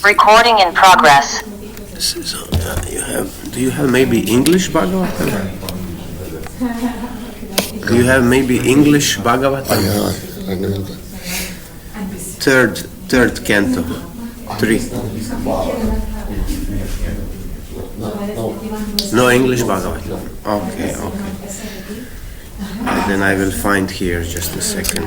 Recording in progress. This is do you have maybe English Bhagavatam? Do you have maybe English Bhagavatam? Third canto, 3. No English Bhagavatam. Okay. Then I will find here just a second.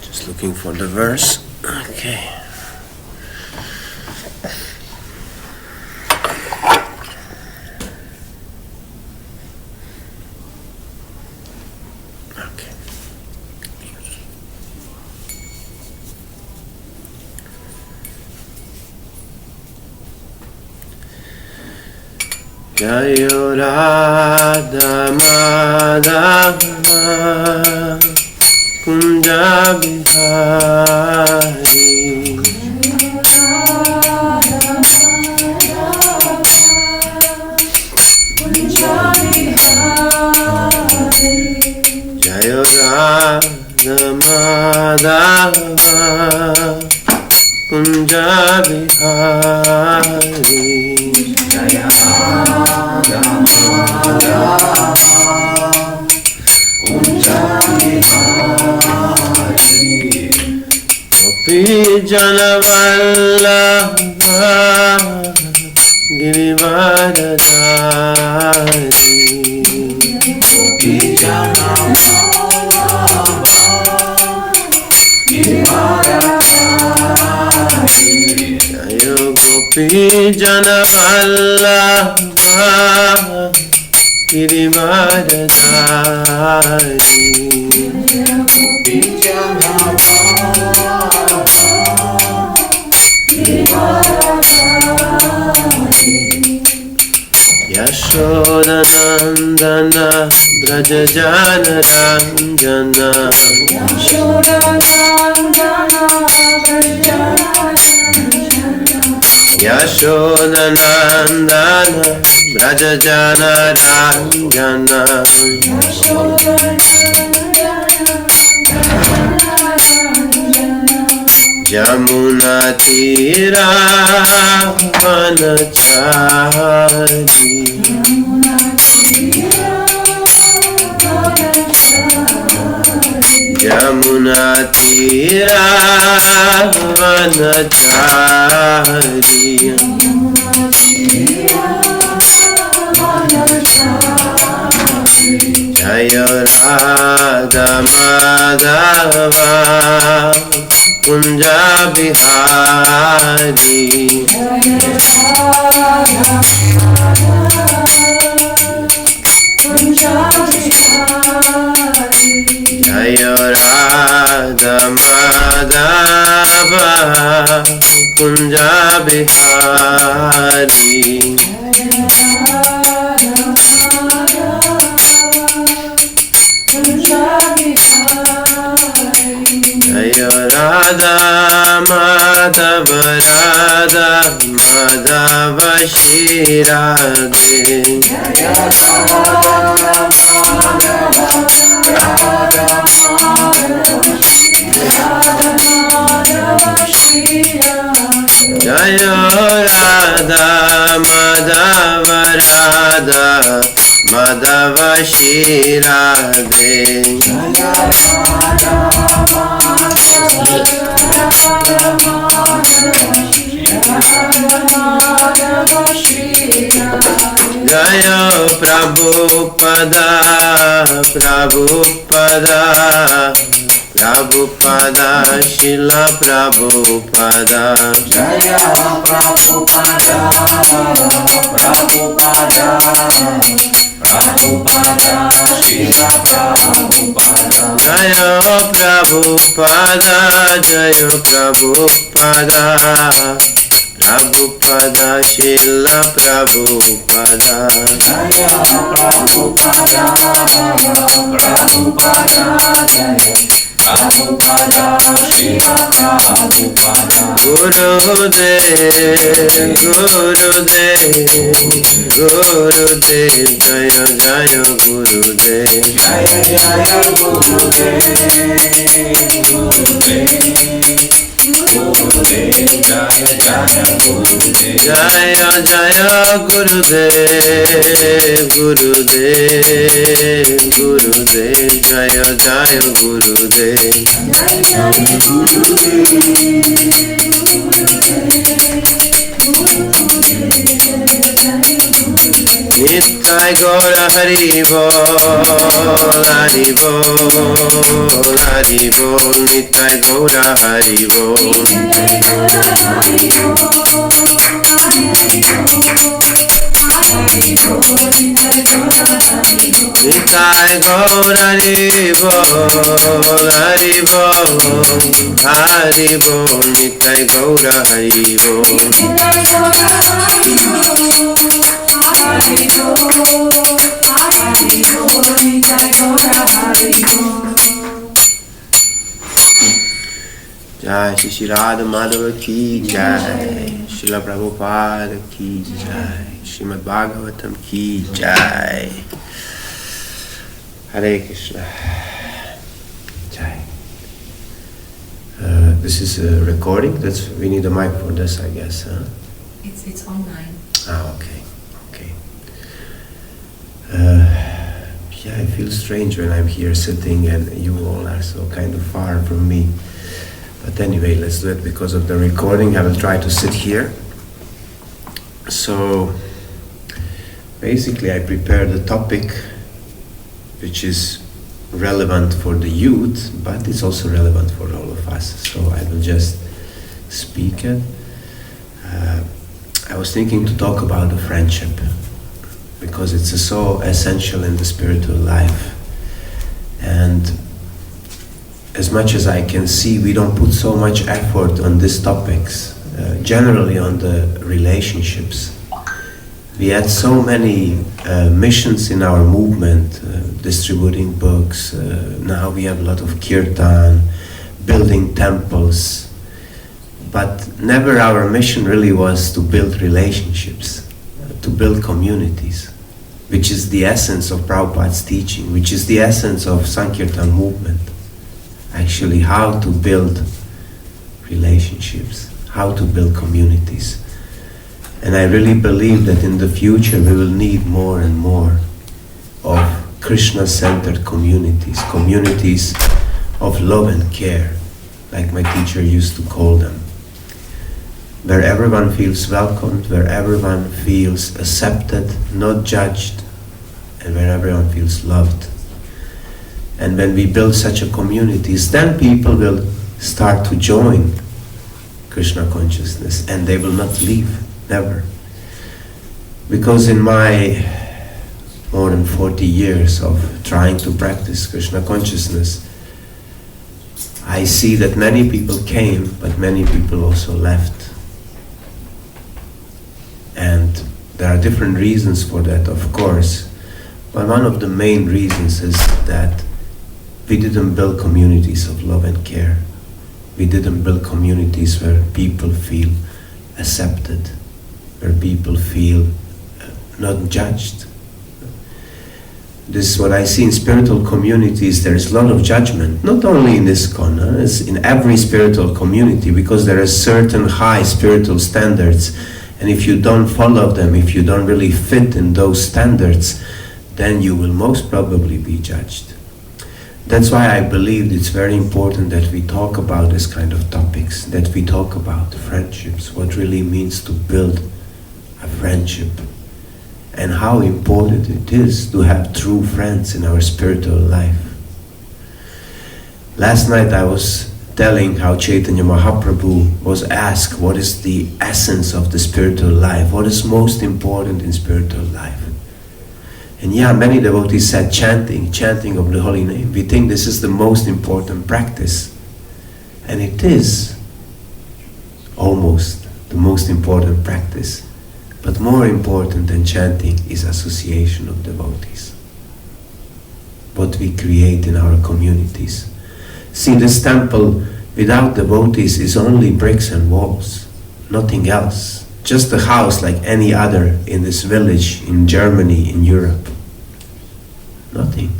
Just looking for the verse. Okay. Jayo Radha Madhava Kunja Bihari Jayo Radha Madhava Kunja Bihari Janavallabha Girivaradhari Jayo Gopi Janavallabha Girivaradhari Yashodanandana Brajajana Ranjana Yashodanandana Brajajana Ranjana Jamuna Tira Vanachari Jamuna Tira Vanachari Jaya Radha Madhava Kunja Bihari Jaya Radha Madhava Kunja Bihari Radha Madhava Radha Madhava Shirade Jaya Radha Madhava Radha Madhava Shirade Jaya Jaya Prabhupada, Prabhupada, Prabhupada, Srila Prabhupada. Jaya Prabhupada, Prabhupada, Prabhupada, Srila Prabhupada. Jaya Prabhupada, Jaya Prabhupada, Prabhupada, Srila Prabhupada. Jaya Prabhupada, Prabhupada, Jaya Prabhupada, Srila Prabhupada. Gurudev, Gurudev, Gurudev, Jaya Jaya Gurudev. Jaya Jaya Gurudev, Gurudev, Gurudev, Jaya Jaya Gurudev. Jaya Jaya Gurudev, Gurudev, Gurudev, Jaya Jaya Gurudev. Jaya Jaya Gurudev, Nittai Gaura Hari Bol, Hari Bol, Hari Bol, Nittai Gaura Hari Bol. Nittai Gaura Hari Bol, Hari Bol, Hari Bol, Nittai Gaura Hari Bol. Jai Shri Radha Madhava ki Jai, Srila Prabhupada ki Jai, Srimad Bhagavatam ki Jai. Hare Krishna. Jai. This is a recording. We need a mic for this, I guess. Huh? It's online. Okay. Yeah, I feel strange when I'm here sitting and you all are so kind of far from me. But anyway, let's do it because of the recording. I will try to sit here. So, basically I prepared a topic which is relevant for the youth, but it's also relevant for all of us. So I will just speak it. I was thinking to talk about the friendship because it's so essential in the spiritual life. And as much as I can see, we don't put so much effort on these topics, generally on the relationships. We had so many missions in our movement, distributing books. Now we have a lot of kirtan, building temples. But never our mission really was to build relationships, to build communities, which is the essence of Prabhupada's teaching, which is the essence of Sankirtan movement. Actually, how to build relationships, how to build communities. And I really believe that in the future we will need more and more of Krishna-centered communities, communities of love and care, like my teacher used to call them, where everyone feels welcomed, where everyone feels accepted, not judged, and where everyone feels loved. And when we build such a communities, then people will start to join Krishna consciousness, and they will not leave, never. Because in my more than 40 years of trying to practice Krishna consciousness, I see that many people came, but many people also left. And there are different reasons for that, of course. But one of the main reasons is that we didn't build communities of love and care. We didn't build communities where people feel accepted, where people feel not judged. This is what I see in spiritual communities. There is a lot of judgment, not only in ISKCON, it's in every spiritual community, because there are certain high spiritual standards, and if you don't follow them, if you don't really fit in those standards, then you will most probably be judged. That's why I believe it's very important that we talk about this kind of topics, that we talk about friendships, what really means to build a friendship, and how important it is to have true friends in our spiritual life. Last night I was telling how Chaitanya Mahaprabhu was asked what is the essence of the spiritual life, what is most important in spiritual life. And yeah, many devotees said chanting of the holy name. We think this is the most important practice. And it is almost the most important practice. But more important than chanting is association of devotees. What we create in our communities. See, this temple without devotees is only bricks and walls, nothing else. Just a house like any other in this village, in Germany, in Europe. Nothing.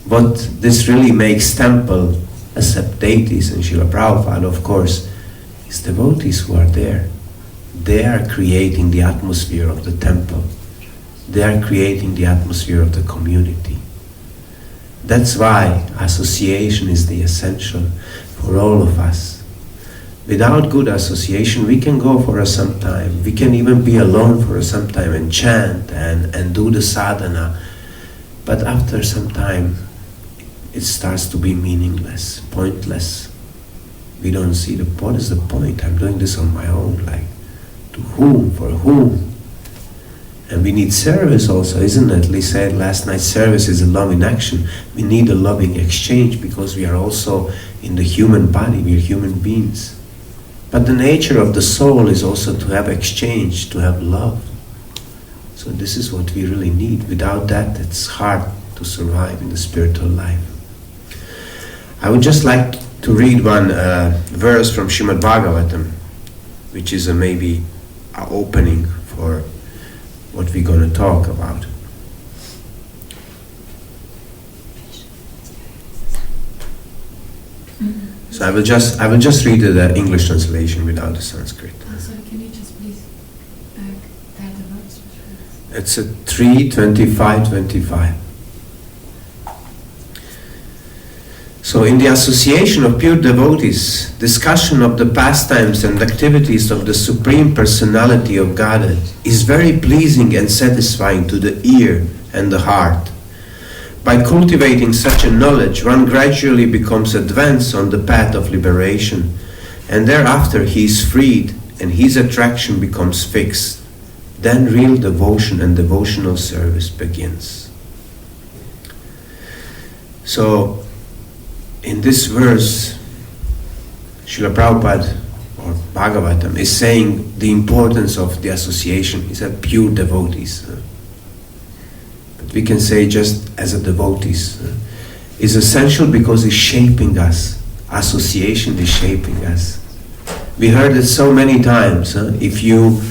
What this really makes temple, except deities and Srila Prabhupada, of course, is devotees who are there. They are creating the atmosphere of the temple. They are creating the atmosphere of the community. That's why association is the essential for all of us. Without good association, we can go for some time. We can even be alone for some time and chant and do the sadhana. But after some time, it starts to be meaningless, pointless. We don't see what is the point? I'm doing this on my own. Like, to whom? For whom? And we need service also, isn't it? Lee said last night, service is a love in action. We need a loving exchange because we are also in the human body, we are human beings. But the nature of the soul is also to have exchange, to have love. So this is what we really need. Without that, it's hard to survive in the spiritual life. I would just like to read one verse from Srimad Bhagavatam, which is maybe an opening for what we're going to talk about. So I will just read the English translation without the Sanskrit. Sorry, can you just please tell the words? It's a 3:25:25. So in the association of pure devotees, discussion of the pastimes and activities of the Supreme Personality of Godhead is very pleasing and satisfying to the ear and the heart. By cultivating such a knowledge, one gradually becomes advanced on the path of liberation, and thereafter he is freed and his attraction becomes fixed. Then real devotion and devotional service begins. So, in this verse, Srila Prabhupada or Bhagavatam is saying the importance of the association. He said pure devotees. But we can say just as a devotees is essential because it's shaping us. Association is shaping us. We heard it so many times. If you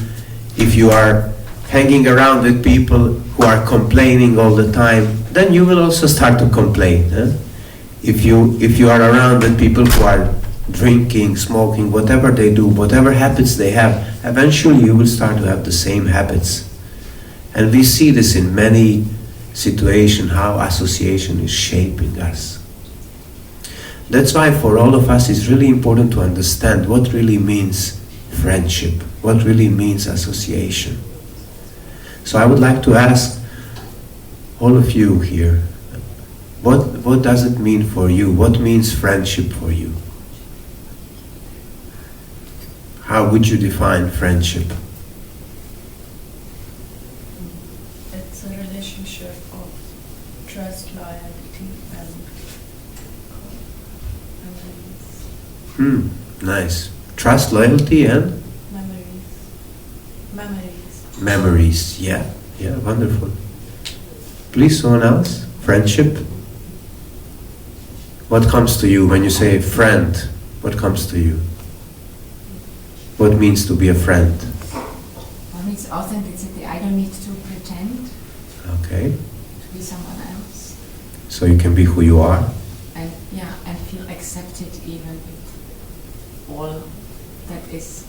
are hanging around with people who are complaining all the time, then you will also start to complain. If you are around with people who are drinking, smoking, whatever they do, whatever habits they have, eventually you will start to have the same habits. And we see this in many situations, how association is shaping us. That's why for all of us it's really important to understand what really means friendship, what really means association. So I would like to ask all of you here, what does it mean for you? What means friendship for you? How would you define friendship? It's a relationship of trust, loyalty, and memories. Nice. Trust, loyalty, and? Memories, yeah, wonderful. Please, someone else? Friendship? What comes to you when you say friend? What comes to you? What means to be a friend? Well, it's authenticity. I don't need to pretend Okay. to be someone else. So you can be who you are? And feel accepted even with all that is.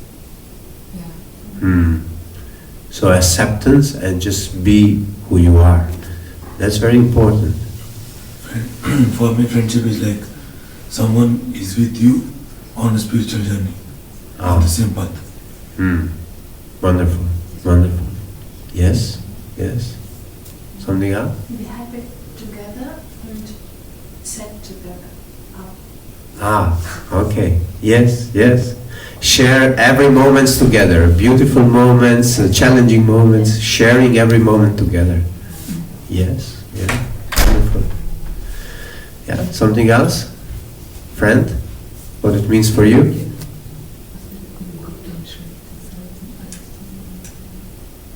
So acceptance and just be who you are. That's very important. For me, friendship is like someone is with you on a spiritual journey, on the same path. Wonderful, wonderful. Yes, yes. Something else? Be happy together and sad together. Okay. Yes, yes. Share every moments together. Beautiful moments, challenging moments. Sharing every moment together. Yes, yeah. Wonderful. Yeah. Something else, friend? What it means for you?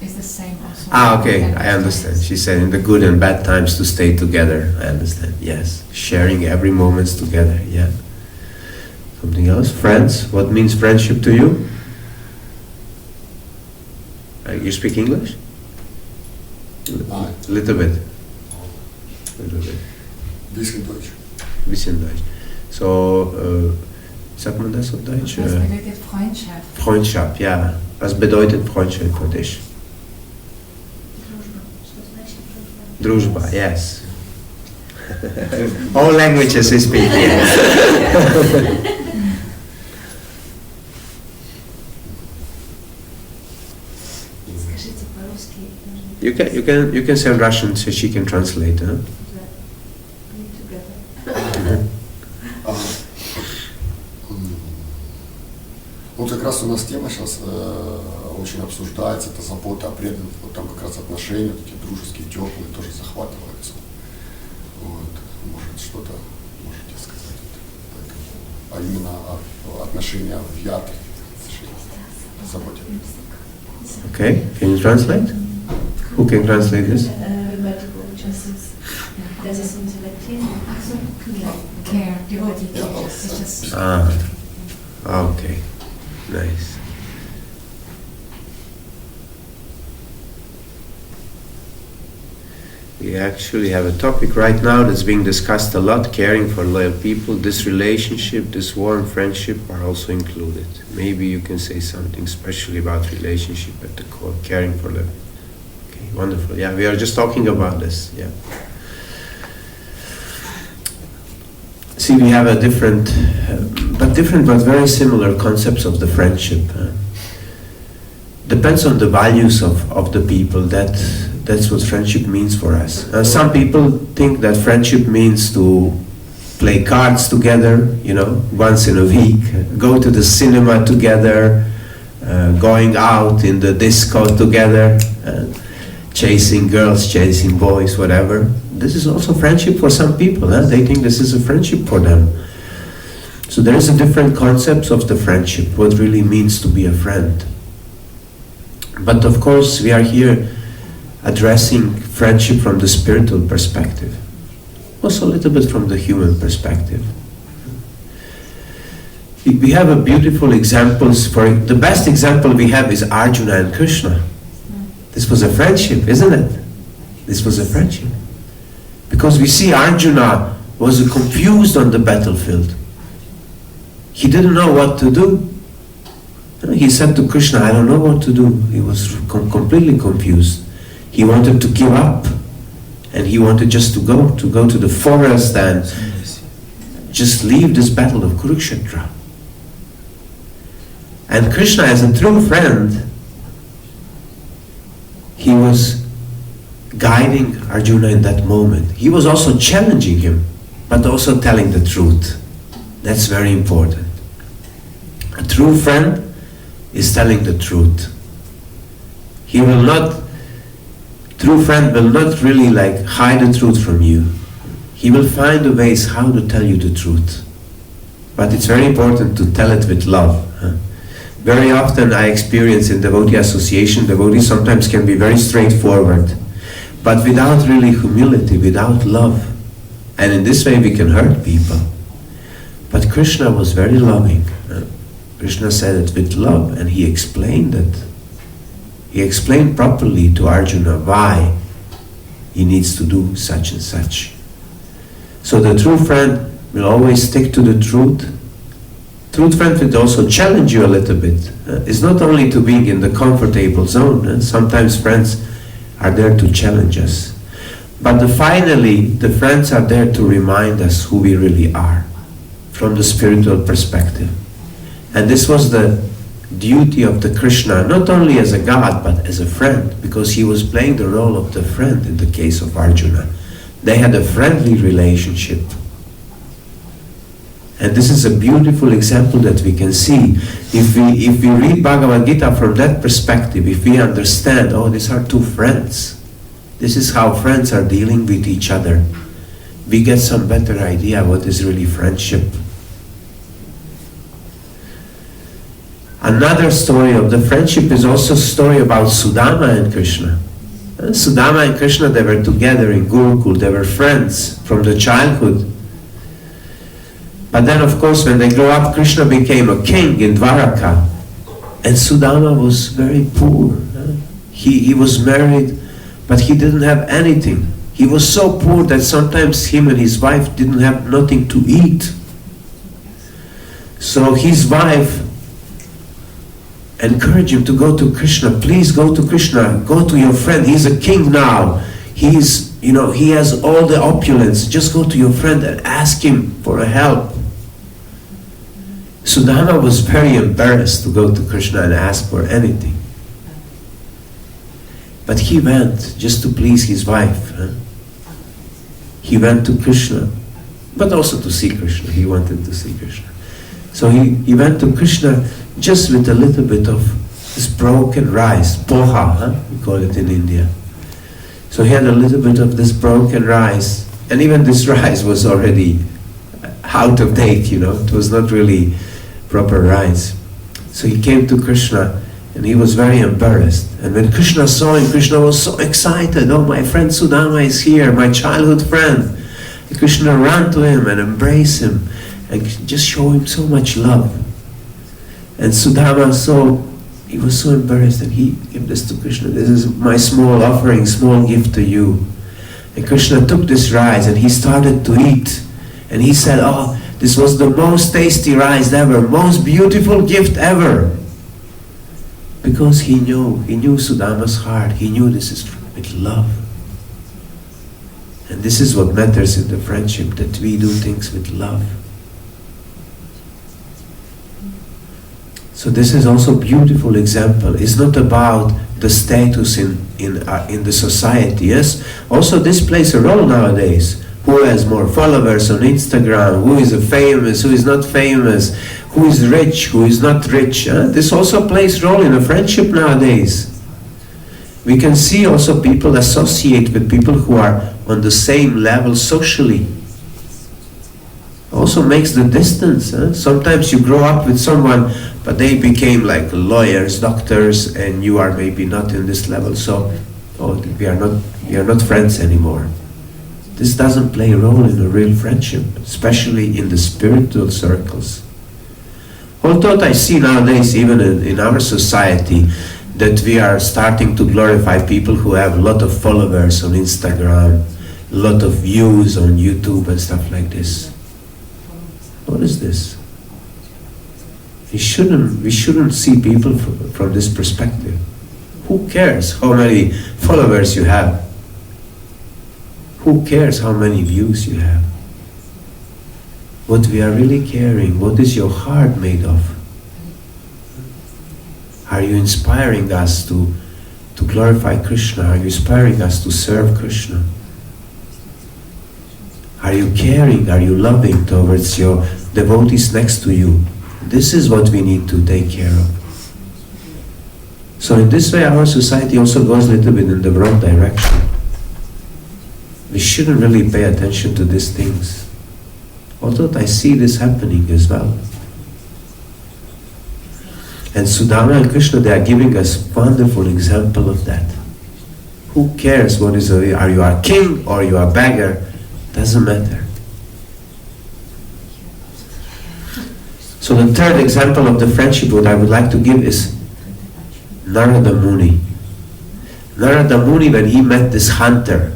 It's the same also. Okay, I understand. She said in the good and bad times to stay together. I understand. Yes, sharing every moments together. Yeah. Something else? Friends? What means friendship to you? You speak English? Little bit. Little bit. Bisschen Deutsch. Bisschen Deutsch. So, sagt man das auf Deutsch? Was bedeutet Freundschaft? Freundschaft, ja. Was bedeutet Freundschaft für dich? Družba, yes. All languages we speak, yes. Скажите по-русски. You can say Russian so she can translate, huh? Вот как раз у нас тема сейчас очень обсуждается, это забота о преданных, вот там как раз отношения, такие дружеские, теплые, тоже захватываются. Вот. Может, что-то можете сказать по этому? А именно отношения в яд, заботе. Okay, can you translate? Who can translate this? Das ist unsere Thema. Care, devotee care. It's just Okay, nice. We actually have a topic right now that's being discussed a lot, caring for loyal people. This relationship, this warm friendship are also included. Maybe you can say something especially about relationship at the core, caring for them. Okay, wonderful. Yeah, we are just talking about this. Yeah. See, we have a different but very similar concepts of the friendship. Depends on the values of the people. That's what friendship means for us. Some people think that friendship means to play cards together, once in a week, go to the cinema together, going out in the disco together, chasing girls, chasing boys, whatever. This is also friendship for some people. They think this is a friendship for them. So there is a different concepts of the friendship, what really means to be a friend. But of course, we are here addressing friendship from the spiritual perspective, also a little bit from the human perspective. We have a beautiful examples. For the best example we have is Arjuna and Krishna. This was a friendship, isn't it? This was a friendship. Because we see Arjuna was confused on the battlefield. He didn't know what to do. He said to Krishna, I don't know what to do. He was completely confused. He wanted to give up, and he wanted just to go to the forest and just leave this battle of Kurukshetra. And Krishna, as a true friend, he was guiding Arjuna in that moment. He was also challenging him, but also telling the truth. That's very important. A true friend is telling the truth. True friend will not really hide the truth from you. He will find the ways how to tell you the truth. But it's very important to tell it with love. Very often I experience in devotee association, devotees sometimes can be very straightforward, but without really humility, without love. And in this way we can hurt people. But Krishna was very loving. Krishna said it with love, and he explained it. He explained properly to Arjuna why he needs to do such and such. So the true friend will always stick to the truth. True friend will also challenge you a little bit. It's not only to being in the comfortable zone. Sometimes friends are there to challenge us. But finally, the friends are there to remind us who we really are from the spiritual perspective. And this was the duty of the Krishna, not only as a god, but as a friend, because he was playing the role of the friend in the case of Arjuna. They had a friendly relationship. And this is a beautiful example that we can see. If we read Bhagavad Gita from that perspective, if we understand, oh, these are two friends, this is how friends are dealing with each other, we get some better idea what is really friendship. Another story of the friendship is also a story about Sudama and Krishna. Sudama and Krishna, they were together in Gurukul, they were friends from the childhood. But then, of course, when they grew up, Krishna became a king in Dwaraka. And Sudama was very poor. He was married, but he didn't have anything. He was so poor that sometimes him and his wife didn't have nothing to eat. So his wife encouraged him to go to Krishna. Please go to Krishna. Go to your friend. He's a king now. He has all the opulence. Just go to your friend and ask him for a help. Sudama was very embarrassed to go to Krishna and ask for anything. But he went just to please his wife. He went to Krishna, but also to see Krishna. He wanted to see Krishna. So he went to Krishna just with a little bit of this broken rice, poha, we call it in India. So he had a little bit of this broken rice, and even this rice was already out of date, it was not really proper rice. So he came to Krishna, and he was very embarrassed. And when Krishna saw him, Krishna was so excited. Oh, my friend Sudama is here, my childhood friend. And Krishna ran to him and embraced him and just showed him so much love. And Sudama he was so embarrassed, and he gave this to Krishna. This is my small offering, small gift to you. And Krishna took this rice and he started to eat. And he said, oh, this was the most tasty rice ever, most beautiful gift ever. Because he knew Sudama's heart. He knew this is with love. And this is what matters in the friendship, that we do things with love. So this is also a beautiful example. It's not about the status in the society. Yes, also this plays a role nowadays. Who has more followers on Instagram? Who is famous? Who is not famous? Who is rich? Who is not rich? This also plays a role in a friendship nowadays. We can see also people associate with people who are on the same level socially. Also makes the distance. Sometimes you grow up with someone, but they became like lawyers, doctors, and you are maybe not in this level, so we are not friends anymore. This doesn't play a role in a real friendship, especially in the spiritual circles. Although I see nowadays, even in our society, that we are starting to glorify people who have a lot of followers on Instagram, a lot of views on YouTube and stuff like this. What is this? We shouldn't see people from this perspective. Who cares how many followers you have? Who cares how many views you have? What we are really caring, what is your heart made of? Are you inspiring us to glorify Krishna? Are you inspiring us to serve Krishna? Are you caring? Are you loving towards your devotees next to you? This is what we need to take care of. So in this way, our society also goes a little bit in the wrong direction. We shouldn't really pay attention to these things. Although I see this happening as well. And Sudama and Krishna, they are giving us a wonderful example of that. Who cares are you a king or you are a beggar? Doesn't matter. So the third example of the friendship what I would like to give is Narada Muni. Narada Muni, when he met this hunter,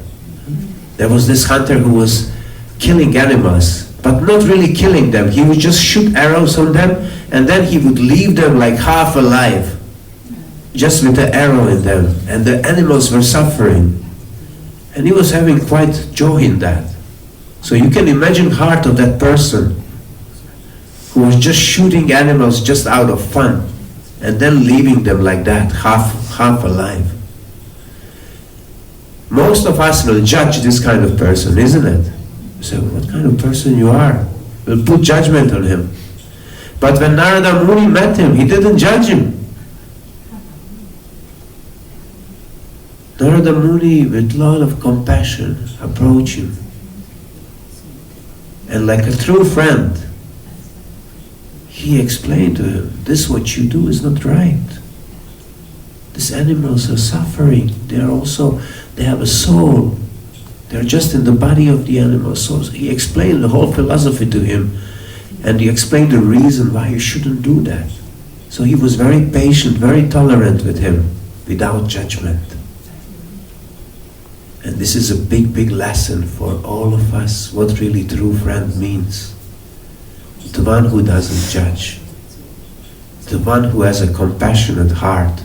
there was this hunter who was killing animals, but not really killing them. He would just shoot arrows on them, and then he would leave them like half alive, just with the arrow in them, and the animals were suffering. And he was having quite joy in that. So you can imagine the heart of that person who was just shooting animals just out of fun and then leaving them like that, half alive. Most of us will judge this kind of person, isn't it? So what kind of person you are? We'll put judgment on him. But when Narada Muni met him, he didn't judge him. Narada Muni, with a lot of compassion, approached him. And like a true friend, he explained to him, this what you do is not right. These animals are suffering. They have a soul. They're just in the body of the animal. So he explained the whole philosophy to him, and he explained the reason why you shouldn't do that. So he was very patient, very tolerant with him, without judgment. And this is a big, big lesson for all of us, what really true friend means. The one who doesn't judge. The one who has a compassionate heart.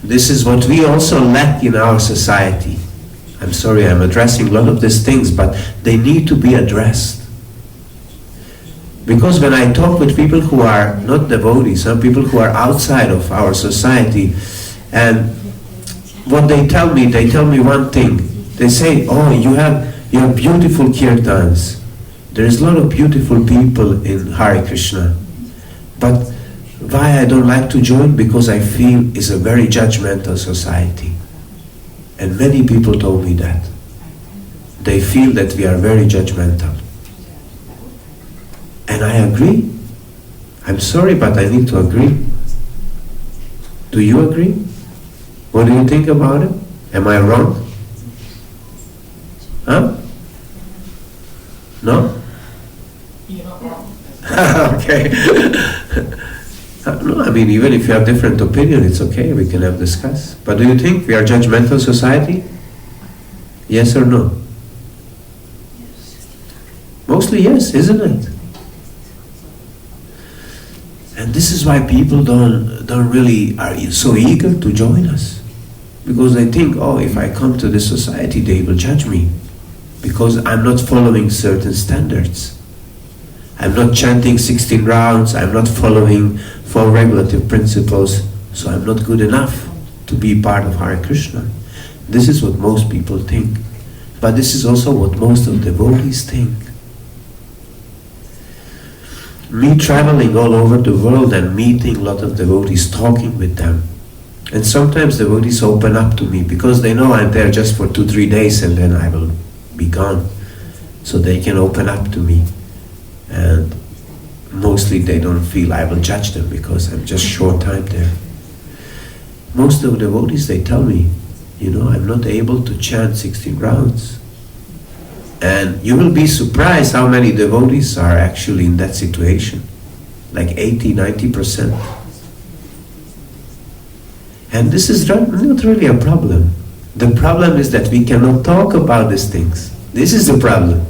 This is what we also lack in our society. I'm sorry, I'm addressing a lot of these things, but they need to be addressed. Because when I talk with people who are not devotees, some people who are outside of our society, and what they tell me one thing. They say, oh, you have beautiful kirtans. There is a lot of beautiful people in Hare Krishna. But why I don't like to join? Because I feel it's a very judgmental society. And many people told me that. They feel that we are very judgmental. And I agree. I'm sorry, but I need to agree. Do you agree? What do you think about it? Am I wrong? Huh? No? You're not wrong. Okay. No, I mean, even if you have different opinion, it's okay, we can have discuss. But do you think we are judgmental society? Yes or no? Mostly yes, isn't it? And this is why people don't really are so eager to join us. Because they think, oh, if I come to this society, they will judge me. Because I'm not following certain standards. I'm not chanting 16 rounds, I'm not following 4 regulative principles, so I'm not good enough to be part of Hare Krishna. This is what most people think. But this is also what most of devotees think. Me traveling all over the world and meeting a lot of devotees, talking with them. And sometimes devotees open up to me because they know I'm there just for 2-3 days and then I will be gone. So they can open up to me. And mostly they don't feel I will judge them because I'm just short time there. Most of the devotees, they tell me, I'm not able to chant 16 rounds. And you will be surprised how many devotees are actually in that situation. Like 80-90%. And this is not really a problem. The problem is that we cannot talk about these things. This is the problem.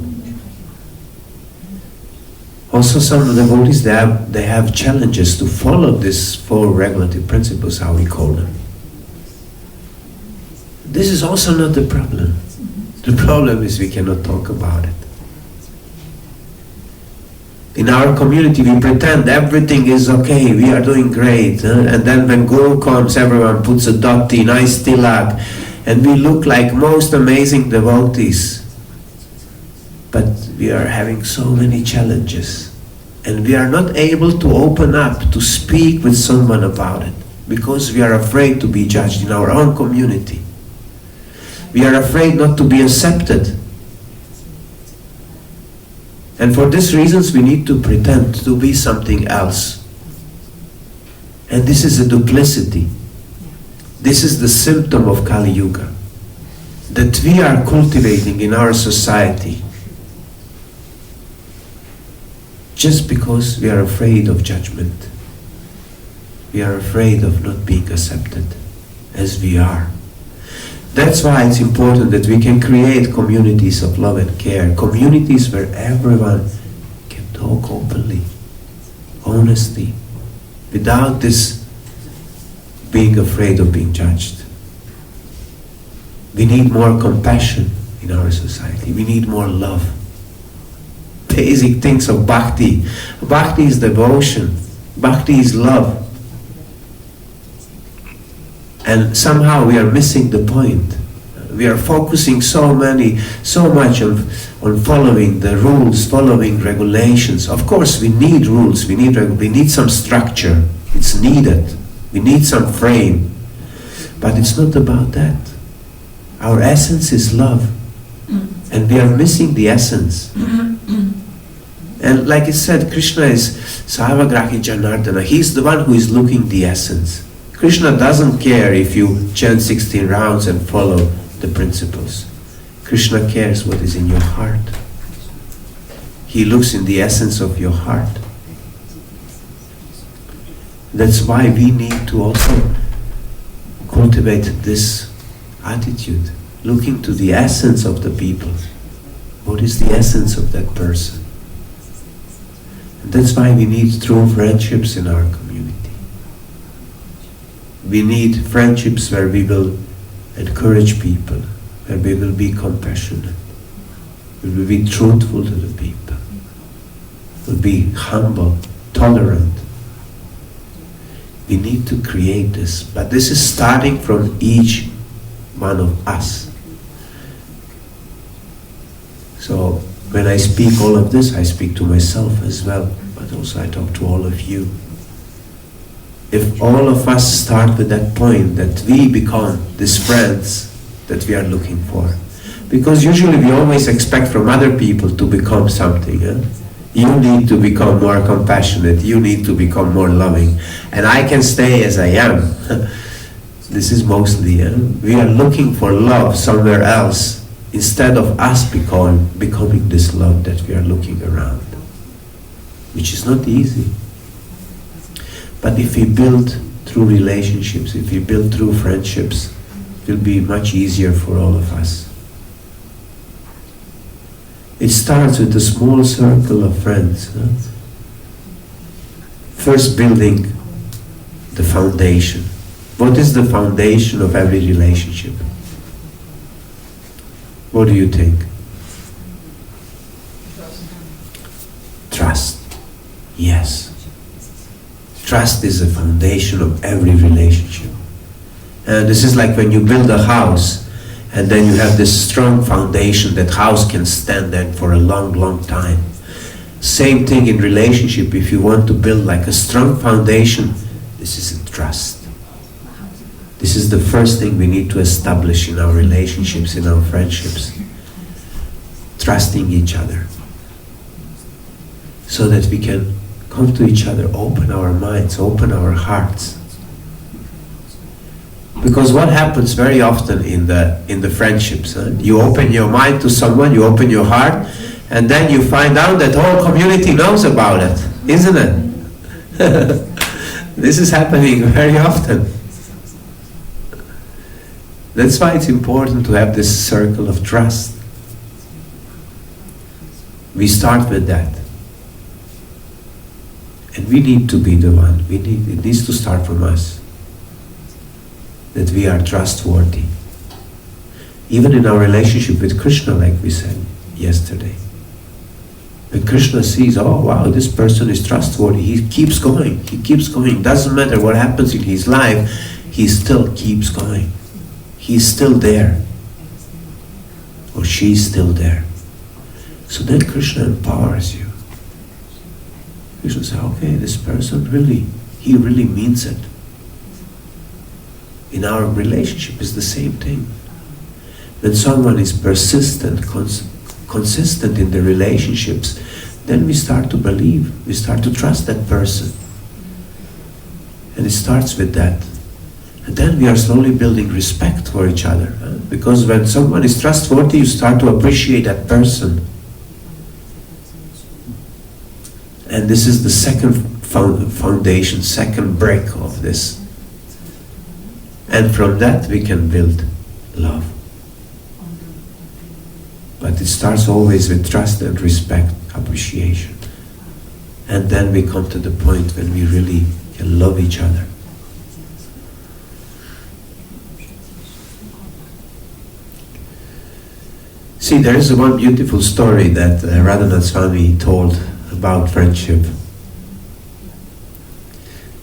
Also, some of the devotees, they have challenges to follow these 4 regulative principles, how we call them. This is also not the problem. The problem is we cannot talk about it. In our community, we pretend everything is okay, we are doing great. And then when Guru comes, everyone puts a dhoti, nice tilak, and we look like most amazing devotees. But we are having so many challenges. And we are not able to open up, to speak with someone about it. Because we are afraid to be judged in our own community. We are afraid not to be accepted. And for these reasons we need to pretend to be something else. And this is a duplicity. This is the symptom of Kali Yuga. That we are cultivating in our society. Just because we are afraid of judgment. We are afraid of not being accepted as we are. That's why it's important that we can create communities of love and care, communities where everyone can talk openly, honestly, without this being afraid of being judged. We need more compassion in our society. We need more love. Basic things of bhakti. Bhakti is devotion. Bhakti is love. And somehow we are missing the point. We are focusing so much on following the rules, following regulations. Of course, we need rules. We need some structure. It's needed. We need some frame. But it's not about that. Our essence is love. And we are missing the essence. And like I said, Krishna is Savagrahi Janardana. He's the one who is looking the essence. Krishna doesn't care if you chant 16 rounds and follow the principles. Krishna cares what is in your heart. He looks in the essence of your heart. That's why we need to also cultivate this attitude, looking to the essence of the people. What is the essence of that person? And that's why we need true friendships in our community. We need friendships where we will encourage people, where we will be compassionate, we will be truthful to the people, will be humble, tolerant. We need to create this, but this is starting from each one of us. So when I speak all of this, I speak to myself as well, but also I talk to all of you. If all of us start with that point that we become these friends that we are looking for, because usually we always expect from other people to become something. You need to become more compassionate, you need to become more loving, and I can stay as I am. This is mostly, we are looking for love somewhere else instead of us becoming this love that we are looking around, which is not easy. But if we build through relationships, if we build through friendships, it will be much easier for all of us. It starts with a small circle of friends. First building the foundation. What is the foundation of every relationship? What do you think? Trust. Yes. Trust is the foundation of every relationship. And this is like when you build a house and then you have this strong foundation, that house can stand there for a long, long time. Same thing in relationship. If you want to build like a strong foundation, this is trust. This is the first thing we need to establish in our relationships, in our friendships. Trusting each other. So that we can come to each other, open our minds, open our hearts. Because what happens very often in the friendships, you open your mind to someone, you open your heart, and then you find out that whole community knows about it, isn't it? This is happening very often. That's why it's important to have this circle of trust. We start with that. And we need to be the one. It needs to start from us. That we are trustworthy. Even in our relationship with Krishna, like we said yesterday. When Krishna sees, oh wow, this person is trustworthy, he keeps going. Doesn't matter what happens in his life, he still keeps going. He's still there. Or she's still there. So then Krishna empowers you. Krishna says, okay, this person he really means it. In our relationship, it's the same thing. When someone is persistent, consistent in the relationships, then we start to believe, we start to trust that person. And it starts with that. And then we are slowly building respect for each other. Because when someone is trustworthy, you start to appreciate that person. And this is the second foundation, second brick of this. And from that we can build love. But it starts always with trust and respect, appreciation. And then we come to the point when we really can love each other. See, there is one beautiful story that Radhanath Swami told about friendship.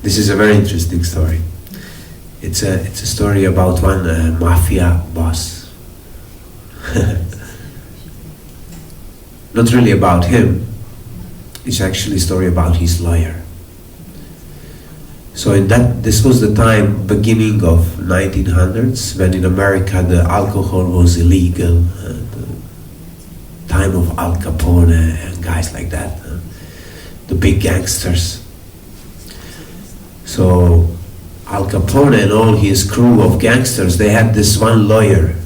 This is a very interesting story. It's a story about one mafia boss. Not really about him. It's actually a story about his lawyer. So this was the time, beginning of 1900s, when in America the alcohol was illegal. The time of Al Capone and guys like that, the big gangsters. So Al Capone and all his crew of gangsters, they had this one lawyer.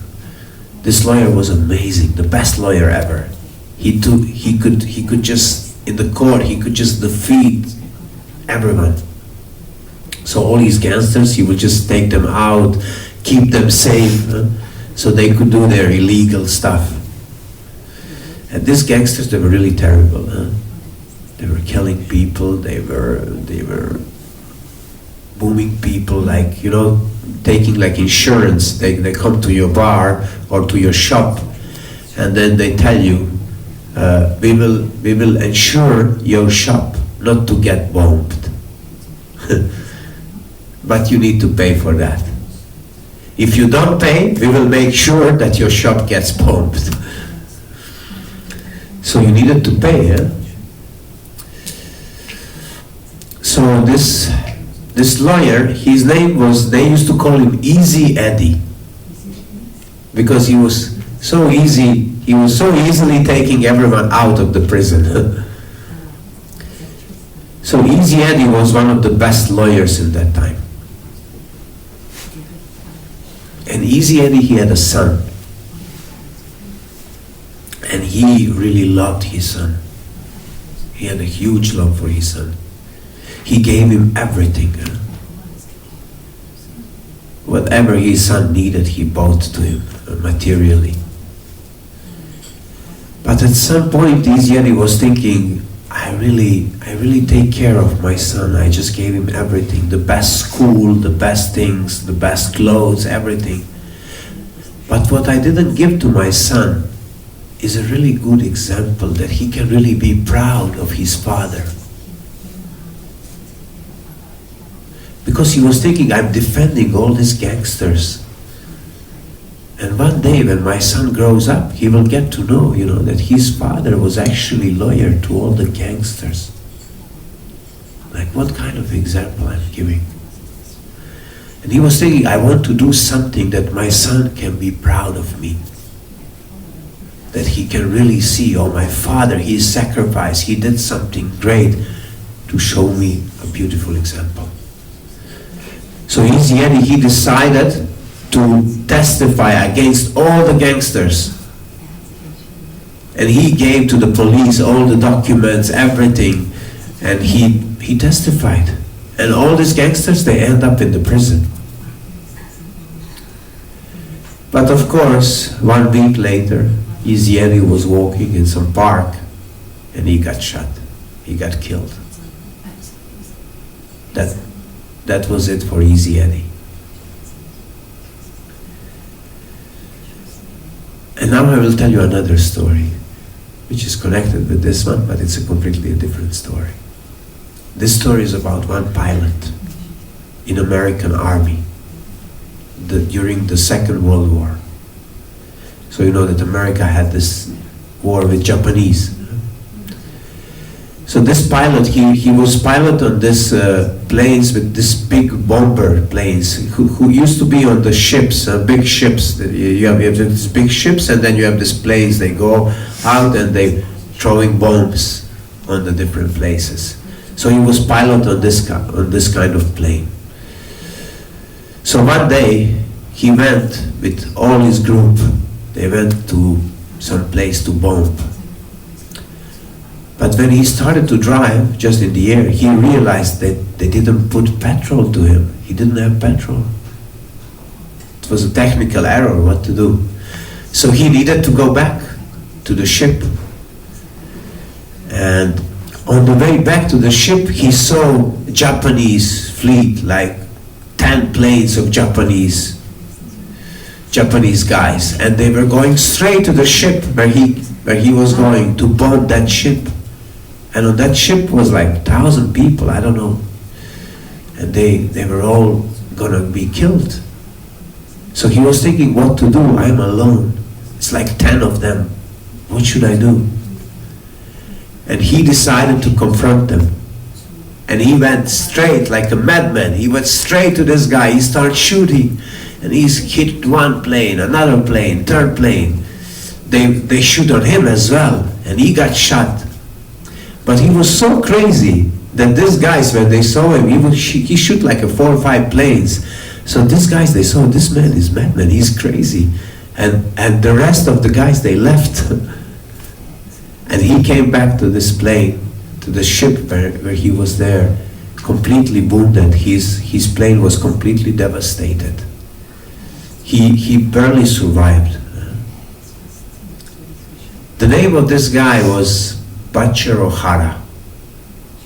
This lawyer was amazing, the best lawyer ever. He could just, in the court, he could just defeat everyone. So all these gangsters, he would just take them out, keep them safe, so they could do their illegal stuff. And these gangsters, they were really terrible. They were killing people, they were booming people, like, taking like insurance. They come to your bar or to your shop, and then they tell you, we will insure your shop not to get bombed. But you need to pay for that. If you don't pay, we will make sure that your shop gets bombed. So you needed to pay, So this lawyer, his name was, they used to call him Easy Eddie, because he was so easily taking everyone out of the prison. So Easy Eddie was one of the best lawyers in that time. And Easy Eddie, he had a son. And he really loved his son. He had a huge love for his son. He gave him everything. Whatever his son needed, he bought to him materially. But at some point, Easy Eddie was thinking, I really take care of my son. I just gave him everything, the best school, the best things, the best clothes, everything. But what I didn't give to my son is a really good example that he can really be proud of his father. Because he was thinking, I'm defending all these gangsters. And one day when my son grows up, he will get to know, that his father was actually lawyer to all the gangsters. Like, what kind of example I'm giving? And he was thinking, I want to do something that my son can be proud of me. That he can really see, oh, my father, he sacrificed, he did something great to show me a beautiful example. So Easy Eddie, he decided to testify against all the gangsters. And he gave to the police all the documents, everything, and he testified. And all these gangsters, they end up in the prison. But of course, 1 week later, Easy Eddie was walking in some park and he got shot. He got killed. That was it for Easy Eddie. And now I will tell you another story, which is connected with this one, but it's a completely different story. This story is about one pilot in American Army during the Second World War. So you know that America had this war with Japanese. So this pilot, he was pilot on this planes with this big bomber planes who used to be on the ships, big ships. You have these big ships, and then you have these planes. They go out and they throwing bombs on the different places. So he was pilot on this kind of plane. So one day he went with all his group. They went to some place to bomb. But when he started to drive, just in the air, he realized that they didn't put petrol to him. He didn't have petrol. It was a technical error, what to do. So he needed to go back to the ship. And on the way back to the ship, he saw a Japanese fleet, like 10 planes of Japanese Japanese guys, and they were going straight to the ship where he was going to board that ship. And on that ship was like 1,000 people, I don't know. And they were all gonna be killed. So he was thinking what to do. I'm alone. It's like 10 of them. What should I do? And he decided to confront them. And he went straight like a madman. He went straight to this guy. He started shooting. And he's hit one plane, another plane, third plane. They shoot on him as well. And he got shot. But he was so crazy that these guys, when they saw him, he shoot like 4 or 5 planes. So these guys, they saw this man is madman, he's crazy. And the rest of the guys, they left. And he came back to this plane, to the ship where he was there, completely wounded. His plane was completely devastated. He barely survived. The name of this guy was Butcher O'Hara.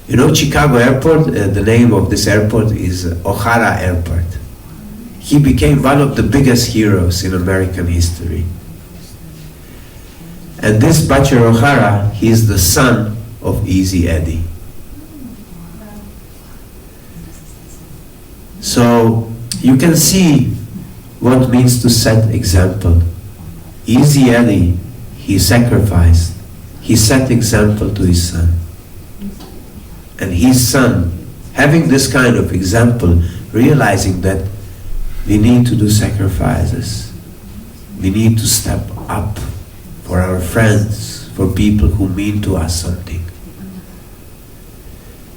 You know Chicago Airport, the name of this airport is O'Hara Airport. He became one of the biggest heroes in American history. And this Butcher O'Hara, he is the son of Easy Eddie. So you can see what it means to set example. Easy Eddie, he sacrificed. He set example to his son. And his son, having this kind of example, realizing that we need to do sacrifices. We need to step up for our friends, for people who mean to us something.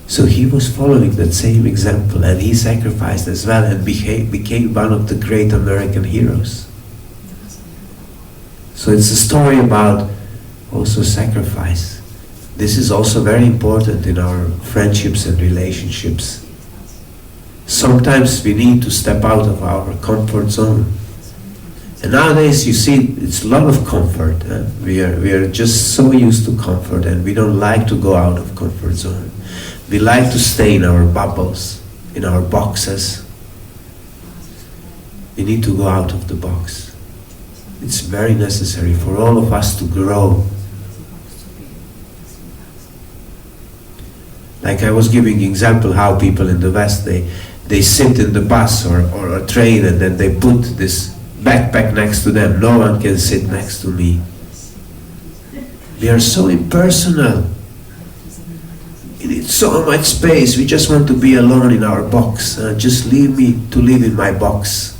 So he was following that same example, and he sacrificed as well and became one of the great American heroes. So it's a story about also sacrifice. This is also very important in our friendships and relationships. Sometimes we need to step out of our comfort zone. And nowadays you see it's a lot of comfort. We are just so used to comfort, and we don't like to go out of comfort zone. We like to stay in our bubbles, in our boxes. We need to go out of the box. It's very necessary for all of us to grow. Like I was giving example how people in the West, they sit in the bus or a train, and then they put this backpack next to them. No one can sit next to me. We are so impersonal. We need so much space. We just want to be alone in our box. Just leave me to live in my box.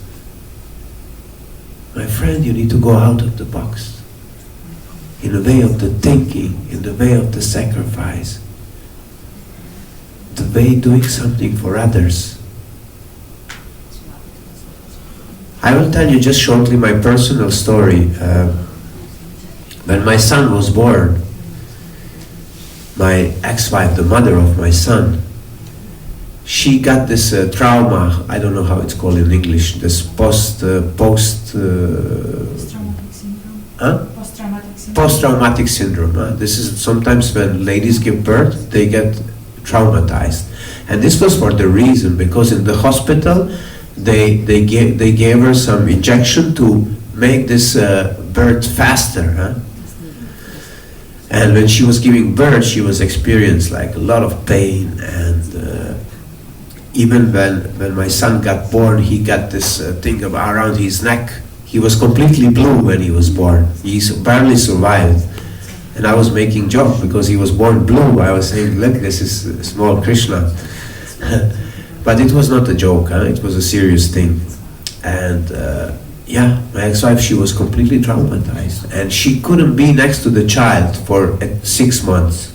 My friend, you need to go out of the box. In the way of the thinking, in the way of the sacrifice, the way doing something for others. I will tell you just shortly my personal story. When my son was born, my ex-wife, the mother of my son, she got this trauma, I don't know how it's called in English, this post-traumatic syndrome. This is sometimes when ladies give birth, they get traumatized. And this was for the reason, because in the hospital, they gave her some injection to make this birth faster. And when she was giving birth, she was experiencing like a lot of pain. And even when my son got born, he got this thing around his neck. He was completely blue when he was born. He barely survived. And I was making joke because he was born blue. I was saying, look, this is small Krishna. But it was not a joke, it was a serious thing. And yeah, my ex-wife, she was completely traumatized. And she couldn't be next to the child for 6 months.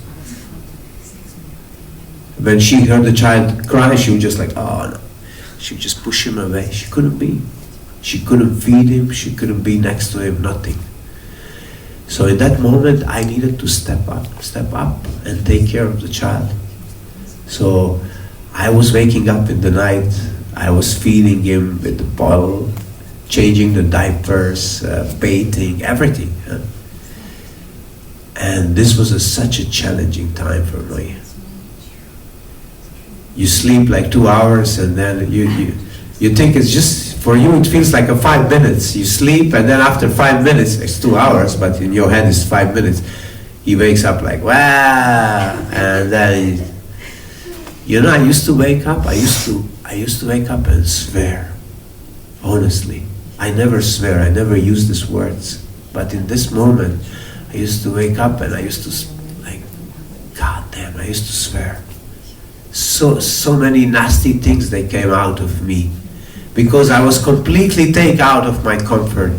When she heard the child cry, she was just like, oh no. She would just push him away. She couldn't be. She couldn't feed him, she couldn't be next to him, nothing. So in that moment, I needed to step up and take care of the child. So I was waking up in the night, I was feeding him with the bottle, changing the diapers, bathing, everything. And this was such a challenging time for me. You sleep like 2 hours, and then you think it's just For you it feels like a 5 minutes. You sleep and then after 5 minutes, it's 2 hours, but in your head it's 5 minutes. He wakes up like, wow, and then, I used to wake up, I used to wake up and swear, honestly. I never swear, I never use these words, but in this moment, I used to wake up and I used to, God damn, I used to swear. So many nasty things that came out of me, because I was completely taken out of my comfort.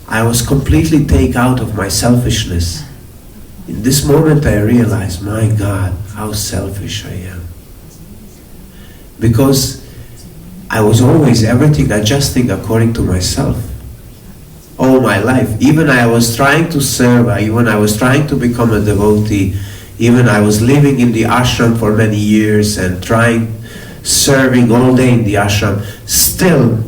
I was completely taken out of my selfishness. In this moment I realized, my God, how selfish I am. Because I was always everything adjusting according to myself. All my life. Even I was trying to serve, even I was trying to become a devotee, even I was living in the ashram for many years and serving all day in the ashram, still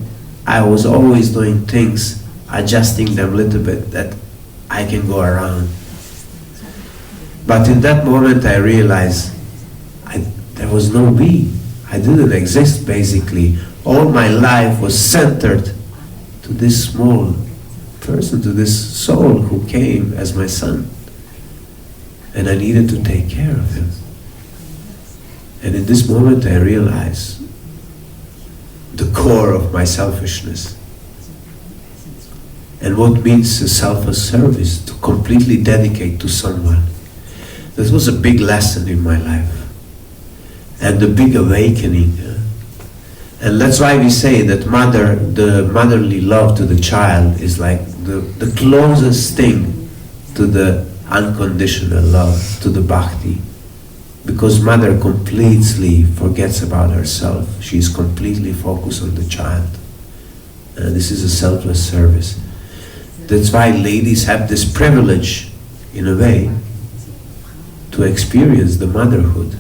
I was always doing things, adjusting them a little bit that I can go around. But in that moment I realized there was no me. I didn't exist basically. All my life was centered to this small person, to this soul who came as my son. And I needed to take care of him. And in this moment I realized the core of my selfishness. And what means a selfless service, to completely dedicate to someone. This was a big lesson in my life. And a big awakening. And that's why we say that the motherly love to the child is like the closest thing to the unconditional love, to the bhakti. Because mother completely forgets about herself. She's completely focused on the child. And this is a selfless service. That's why ladies have this privilege, in a way, to experience the motherhood,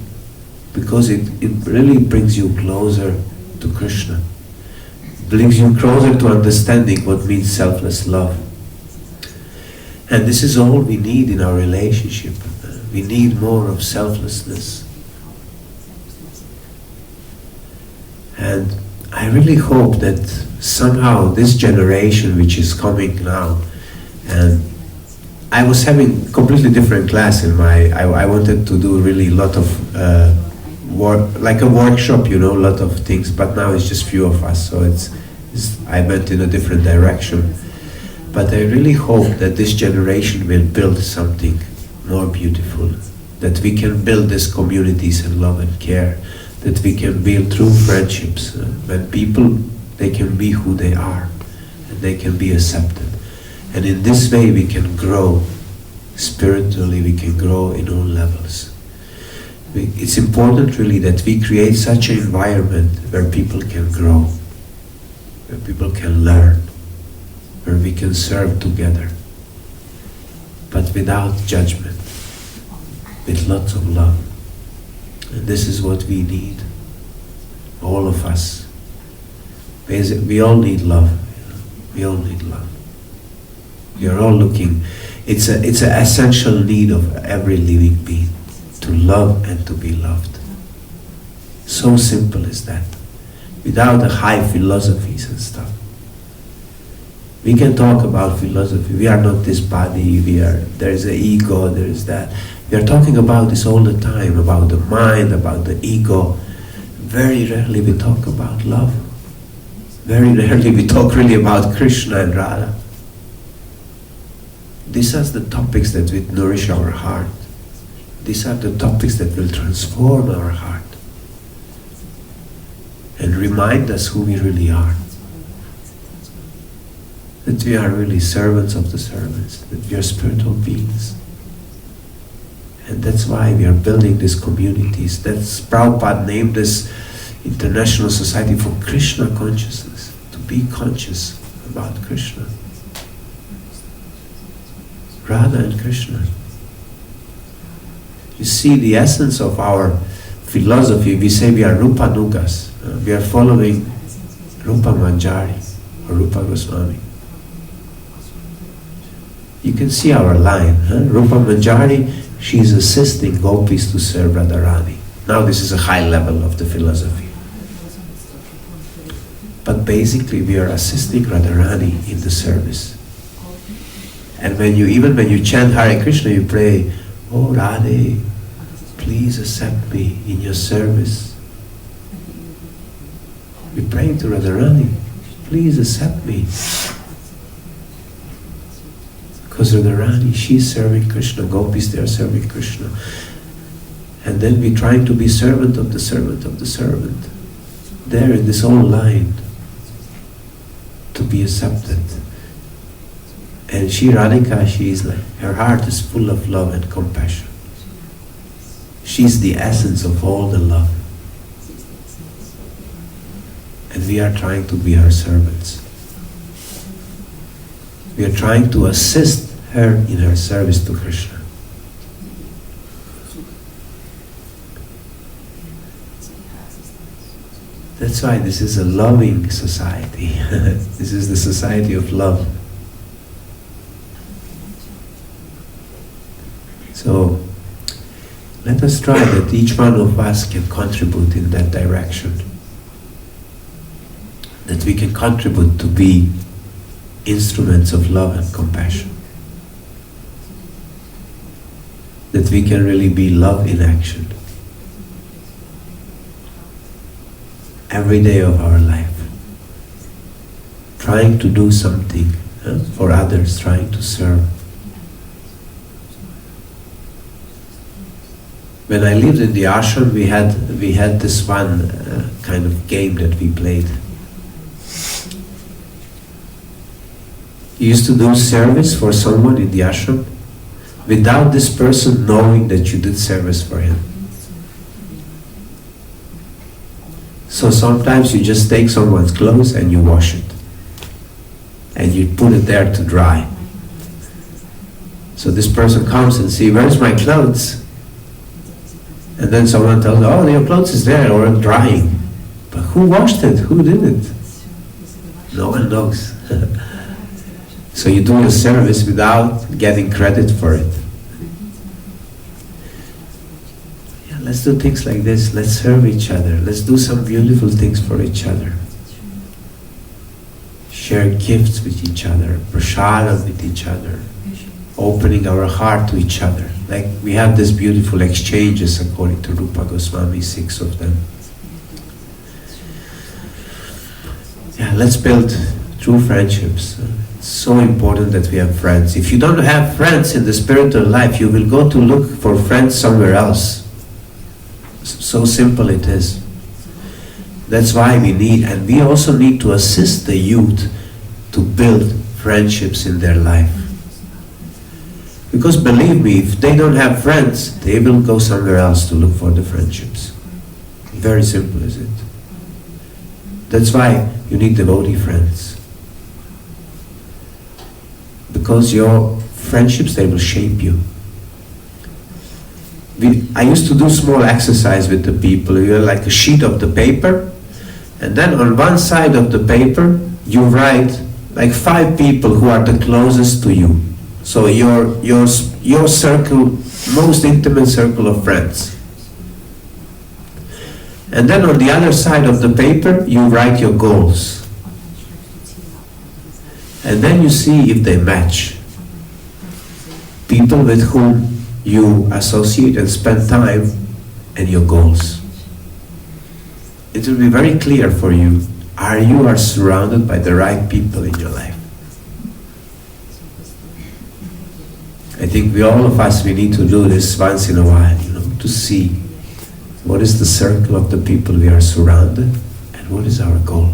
because it really brings you closer to Krishna, brings you closer to understanding what means selfless love. And this is all we need in our relationship. We need more of selflessness. And I really hope that somehow this generation which is coming now, and I was having completely different class in I wanted to do really a lot of work, like a workshop, a lot of things, but now it's just few of us, so I went in a different direction. But I really hope that this generation will build something more beautiful, that we can build these communities in love and care, that we can build true friendships, when people, they can be who they are, and they can be accepted. And in this way we can grow spiritually, we can grow in all levels. It's important really that we create such an environment where people can grow, where people can learn, where we can serve together, but without judgment, with lots of love. And this is what we need, all of us. We all need love. We all need love. We are all looking. It's an essential need of every living being, to love and to be loved. So simple is that, without the high philosophies and stuff. We can talk about philosophy. We are not this body. There is an ego. There is that. We are talking about this all the time, about the mind, about the ego. Very rarely we talk about love. Very rarely we talk really about Krishna and Radha. These are the topics that will nourish our heart. These are the topics that will transform our heart and remind us who we really are. That we are really servants of the servants, that we are spiritual beings. And that's why we are building these communities. That's Prabhupada named this International Society for Krishna Consciousness, to be conscious about Krishna. Radha and Krishna. You see the essence of our philosophy, we say we are Rupanugas. We are following Rupa Manjari or Rupa Goswami. You can see our line. Rupa Manjari, she is assisting gopis to serve Radharani. Now this is a high level of the philosophy. But basically we are assisting Radharani in the service. And when you chant Hare Krishna, you pray, "Oh Radhe, please accept me in your service." We're praying to Radharani, "Please accept me." Because Radharani, she's serving Krishna, gopis, they are serving Krishna. And then we're trying to be servant of the servant of the servant. There in this whole line, to be accepted. And she, Radhika, she is like, her heart is full of love and compassion. She's the essence of all the love. And we are trying to be her servants. We are trying to assist her in her service to Krishna. That's why this is a loving society. This is the society of love. So let us try that each one of us can contribute in that direction. That we can contribute to be instruments of love and compassion. That we can really be love in action. Every day of our life. Trying to do something for others, trying to serve. When I lived in the ashram, we had this one kind of game that we played. You used to do service for someone in the ashram without this person knowing that you did service for him. So sometimes you just take someone's clothes and you wash it. And you put it there to dry. So this person comes and says, "Where's my clothes?" And then someone tells, "Oh, your clothes is there or drying." But who washed it? Who did it? No one knows. So you do your service without getting credit for it. Yeah, let's do things like this. Let's serve each other. Let's do some beautiful things for each other. Share gifts with each other, prasada with each other, opening our heart to each other. Like we have these beautiful exchanges according to Rupa Goswami, 6 of them. Yeah, let's build true friendships. It's so important that we have friends. If you don't have friends in the spiritual life, you will go to look for friends somewhere else. So simple it is. That's why we need, and we also need to assist the youth to build friendships in their life. Because believe me, if they don't have friends, they will go somewhere else to look for the friendships. Very simple is it. That's why you need devotee friends. Because your friendships, they will shape you. I used to do small exercise with the people. You have like a sheet of the paper, and then on one side of the paper, you write like 5 people who are the closest to you. So your circle, most intimate circle of friends. And then on the other side of the paper, you write your goals. And then you see if they match. People with whom you associate and spend time and your goals. It will be very clear for you, you are surrounded by the right people in your life. I think all of us, we need to do this once in a while, to see what is the circle of the people we are surrounded and what is our goal.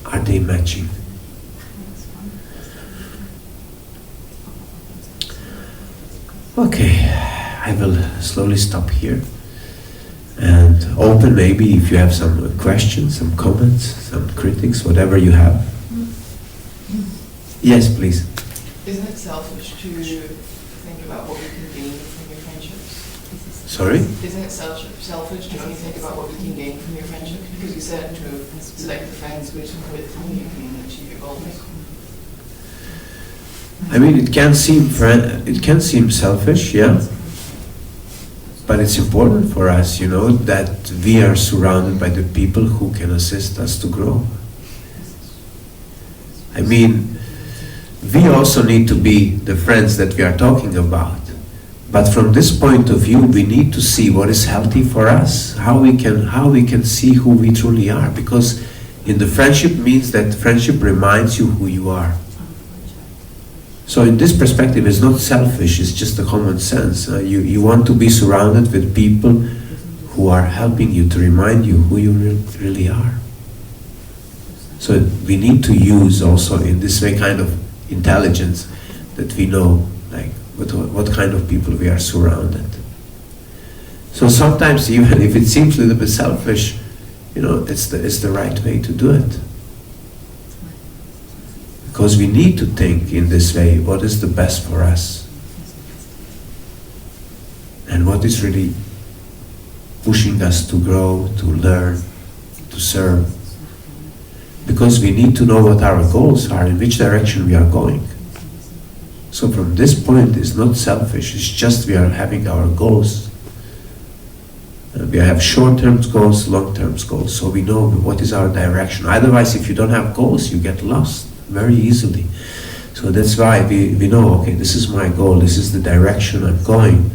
Are they matching? Okay, I will slowly stop here and open maybe if you have some questions, some comments, some critics, whatever you have. Yes, please. Isn't it selfish to think about what we can gain from your friendships? Sorry? Isn't it selfish to only think about what we can gain from your friendships? Because you said to select the friends with whom you can achieve your goals. I mean, it can seem selfish, yeah. But it's important for us, that we are surrounded by the people who can assist us to grow. I mean, we also need to be the friends that we are talking about. But from this point of view, we need to see what is healthy for us, how we can see who we truly are. Because in the friendship means that friendship reminds you who you are. So in this perspective, it's not selfish, it's just a common sense. You want to be surrounded with people who are helping you to remind you who you really are. So we need to use also in this way kind of intelligence that we know like what kind of people we are surrounded. So sometimes even if it seems a little bit selfish, it's the right way to do it. Because we need to think in this way, what is the best for us? And what is really pushing us to grow, to learn, to serve. Because we need to know what our goals are, in which direction we are going. So from this point, it's not selfish, it's just we are having our goals. We have short-term goals, long-term goals, so we know what is our direction. Otherwise, if you don't have goals, you get lost very easily. So that's why we know, okay, this is my goal, this is the direction I'm going,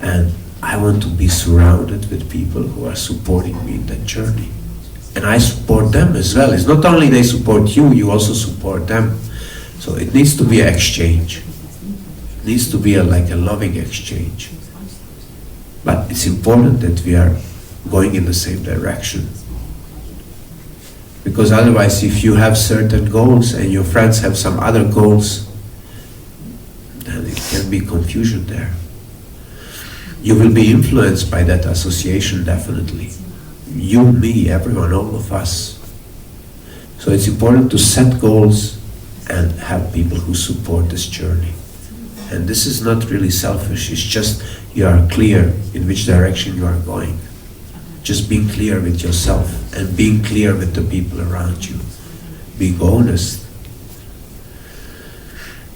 and I want to be surrounded with people who are supporting me in that journey. And I support them as well. It's not only they support you, you also support them. So it needs to be an exchange. It needs to be like a loving exchange. But it's important that we are going in the same direction. Because otherwise, if you have certain goals and your friends have some other goals, then it can be confusion there. You will be influenced by that association, definitely. You, me, everyone, all of us. So it's important to set goals and have people who support this journey. And this is not really selfish, it's just you are clear in which direction you are going. Just being clear with yourself and being clear with the people around you. Being honest.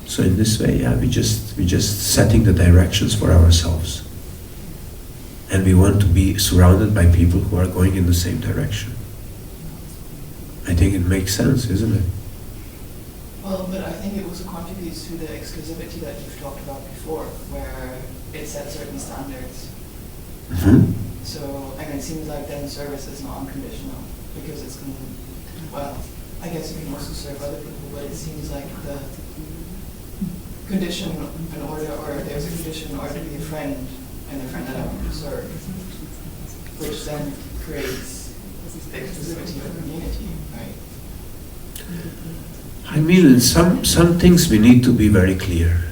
So in this way, we just setting the directions for ourselves. And we want to be surrounded by people who are going in the same direction. I think it makes sense, isn't it? Well, but I think it also contributes to the exclusivity that you've talked about before, where it sets certain standards. Mm-hmm. So, and it seems like then service is not unconditional, because it's, well, I guess you can also serve other people, but it seems like the condition in order, or there's a condition in order to be a friend, and the friend that I want to serve, which then creates the exclusivity of the community, right? I mean, in some things we need to be very clear.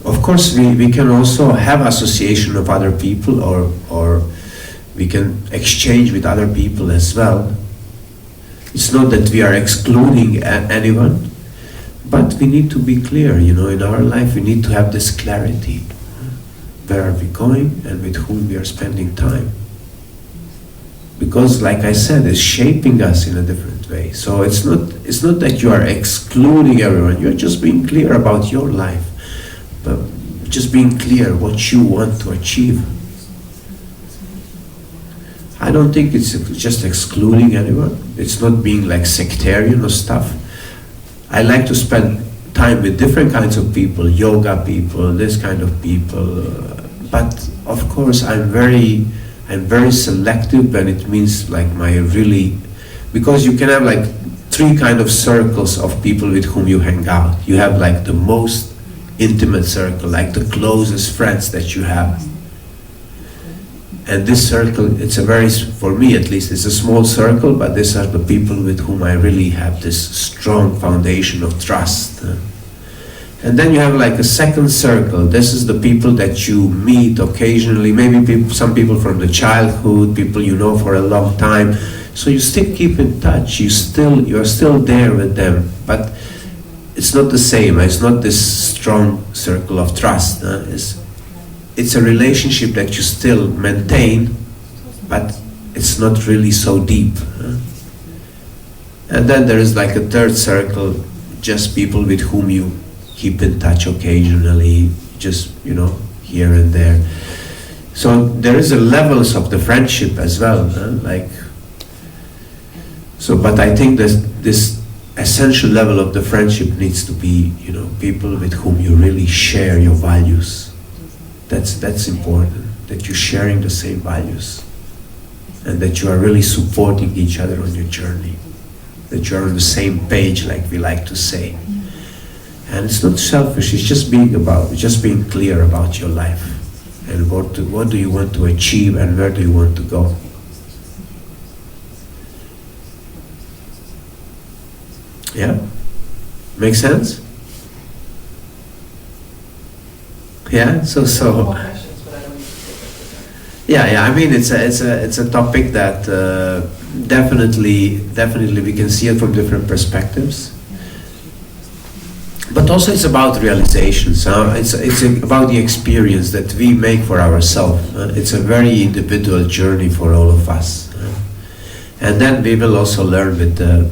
Of course, we can also have association of other people, or we can exchange with other people as well. It's not that we are excluding anyone, but we need to be clear, in our life we need to have this clarity. Where are we going and with whom we are spending time? Because, like I said, it's shaping us in a different way. So it's not that you are excluding everyone. You're just being clear about your life, but just being clear what you want to achieve. I don't think it's just excluding anyone. It's not being like sectarian or stuff. I like to spend time with different kinds of people, yoga people, this kind of people. But of course, I'm very selective when it means like because you can have like 3 kind of circles of people with whom you hang out. You have like the most intimate circle, like the closest friends that you have. And this circle, for me at least, it's a small circle, but these are the people with whom I really have this strong foundation of trust. And then you have like a second circle. This is the people that you meet occasionally, maybe some people from the childhood, people you know for a long time. So you still keep in touch, you're still there with them, but it's not the same. It's not this strong circle of trust. It's a relationship that you still maintain, but it's not really so deep. And then there is like a third circle, just people with whom you keep in touch occasionally, just, here and there. So there is a levels of the friendship as well, but I think this essential level of the friendship needs to be, people with whom you really share your values. That's important, that you're sharing the same values and that you are really supporting each other on your journey, that you are on the same page, like we like to say. And it's not selfish, it's just being clear about your life and what do you want to achieve and where do you want to go. Yeah? Make sense? Yeah, so. More questions, but I don't need to take up the time. Yeah. I mean, it's a topic that definitely we can see it from different perspectives. But also, it's about realizations. It's about the experience that we make for ourselves. It's a very individual journey for all of us. And then we will also learn with the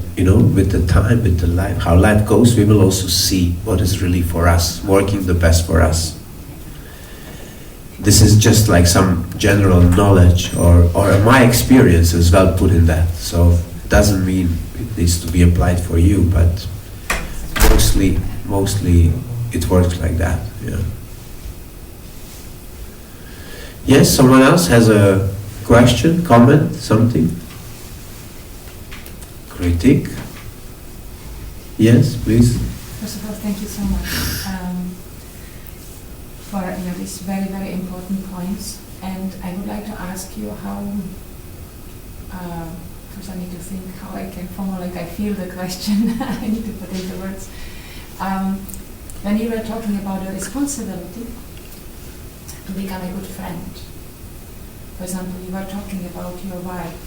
time, with the life, how life goes. We will also see what is really for us, working the best for us. This is just like some general knowledge or my experience as well put in that. So it doesn't mean it needs to be applied for you, but mostly it works like that. Yeah. Yes, someone else has a question, comment, something? Critique? Yes, please. First of all, thank you so much for these very, very important points. And I would like to ask you how, first I need to think how I can formulate, I feel the question, I need to put it into words. When you were talking about the responsibility to become a good friend, for example, you were talking about your wife.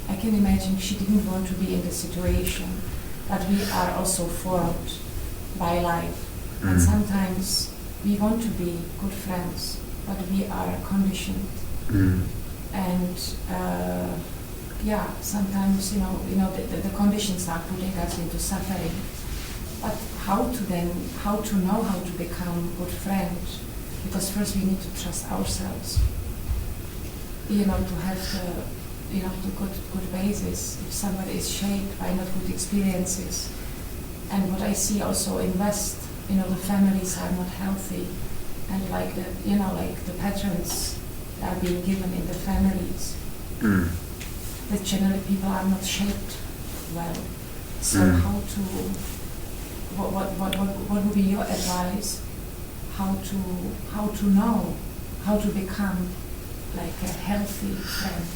I can imagine she didn't want to be in the situation, but we are also formed by life. And sometimes we want to be good friends, but we are conditioned. And sometimes the conditions are putting us into suffering. But how to know how to become good friends? Because first we need to trust ourselves. To have the good basis. If somebody is shaped by not good experiences, and what I see also in West, the families are not healthy, and like the patterns that are being given in the families, that generally people are not shaped well. So how to, what would be your advice? How to know, how to become like a healthy friend?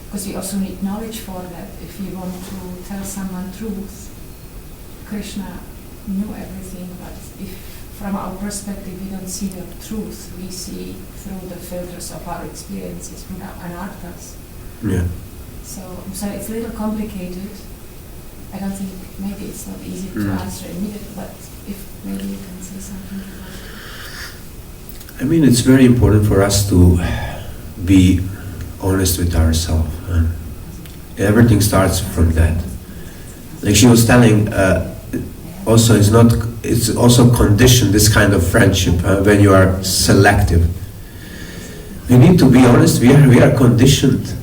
Because we also need knowledge for that. If you want to tell someone truth, Krishna knew everything, but if from our perspective we don't see the truth, we see through the filters of our experiences, from our anarthas. Yeah. So it's a little complicated. I don't think, maybe it's not easy to answer immediately, but if maybe you can say something about it. I mean, it's very important for us to be honest with ourselves. Everything starts from that. Like she was telling, it's also conditioned, this kind of friendship, when you are selective. We need to be honest, we are conditioned.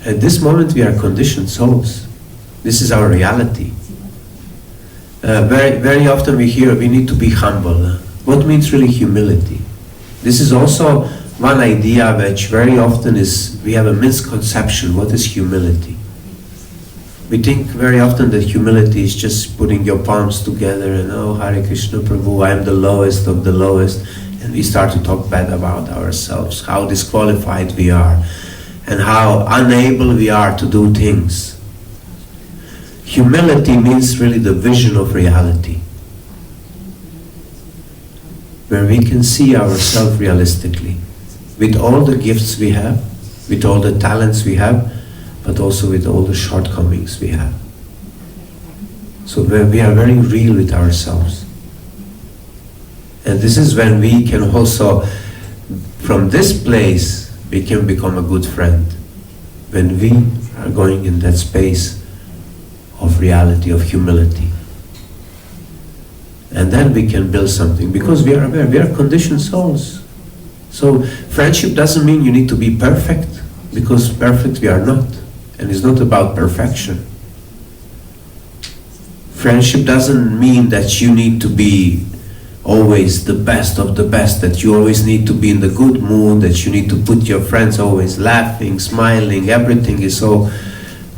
At this moment we are conditioned souls. This is our reality. Very often we hear we need to be humble. What means really humility? This is also one idea which very often we have a misconception. What is humility? We think very often that humility is just putting your palms together and, oh, Hare Krishna Prabhu, I am the lowest of the lowest. And we start to talk bad about ourselves, how disqualified we are, and how unable we are to do things. Humility means really the vision of reality, where we can see ourselves realistically, with all the gifts we have, with all the talents we have, but also with all the shortcomings we have. So we are very real with ourselves. And this is when we can also, from this place, we can become a good friend. When we are going in that space of reality, of humility. And then we can build something, because we are aware, we are conditioned souls. So friendship doesn't mean you need to be perfect, because perfect we are not. And it's not about perfection. Friendship doesn't mean that you need to be always the best of the best, that you always need to be in the good mood, that you need to put your friends always laughing, smiling, everything is so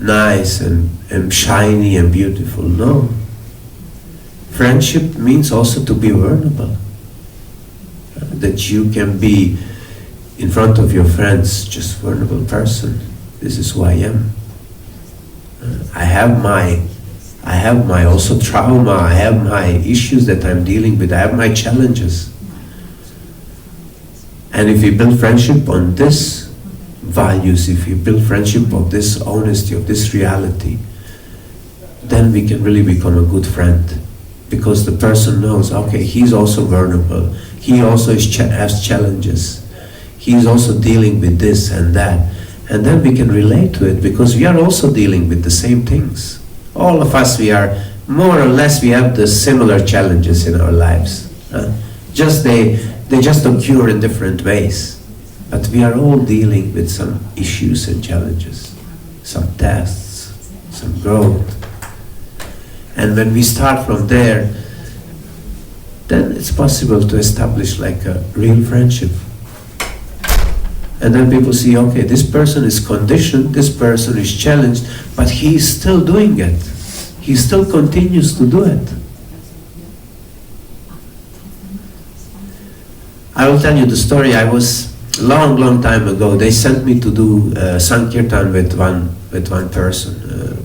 nice and shiny and beautiful. No. Friendship means also to be vulnerable. That you can be in front of your friends just vulnerable person. This is who I am. I have my also trauma, I have my issues that I'm dealing with, I have my challenges. And if we build friendship on this values, if we build friendship of this honesty, of this reality, then we can really become a good friend. Because the person knows, okay, he's also vulnerable, he also has challenges, he's also dealing with this and that. And then we can relate to it because we are also dealing with the same things. All of us, we are more or less, we have the similar challenges in our lives. Just they just occur in different ways. But we are all dealing with some issues and challenges, some tests, some growth. And when we start from there, then it's possible to establish like a real friendship. And then people see, okay, this person is conditioned, this person is challenged, but he's still doing it. He still continues to do it. I will tell you the story. I was long time ago. They sent me to do Sankirtan with one person,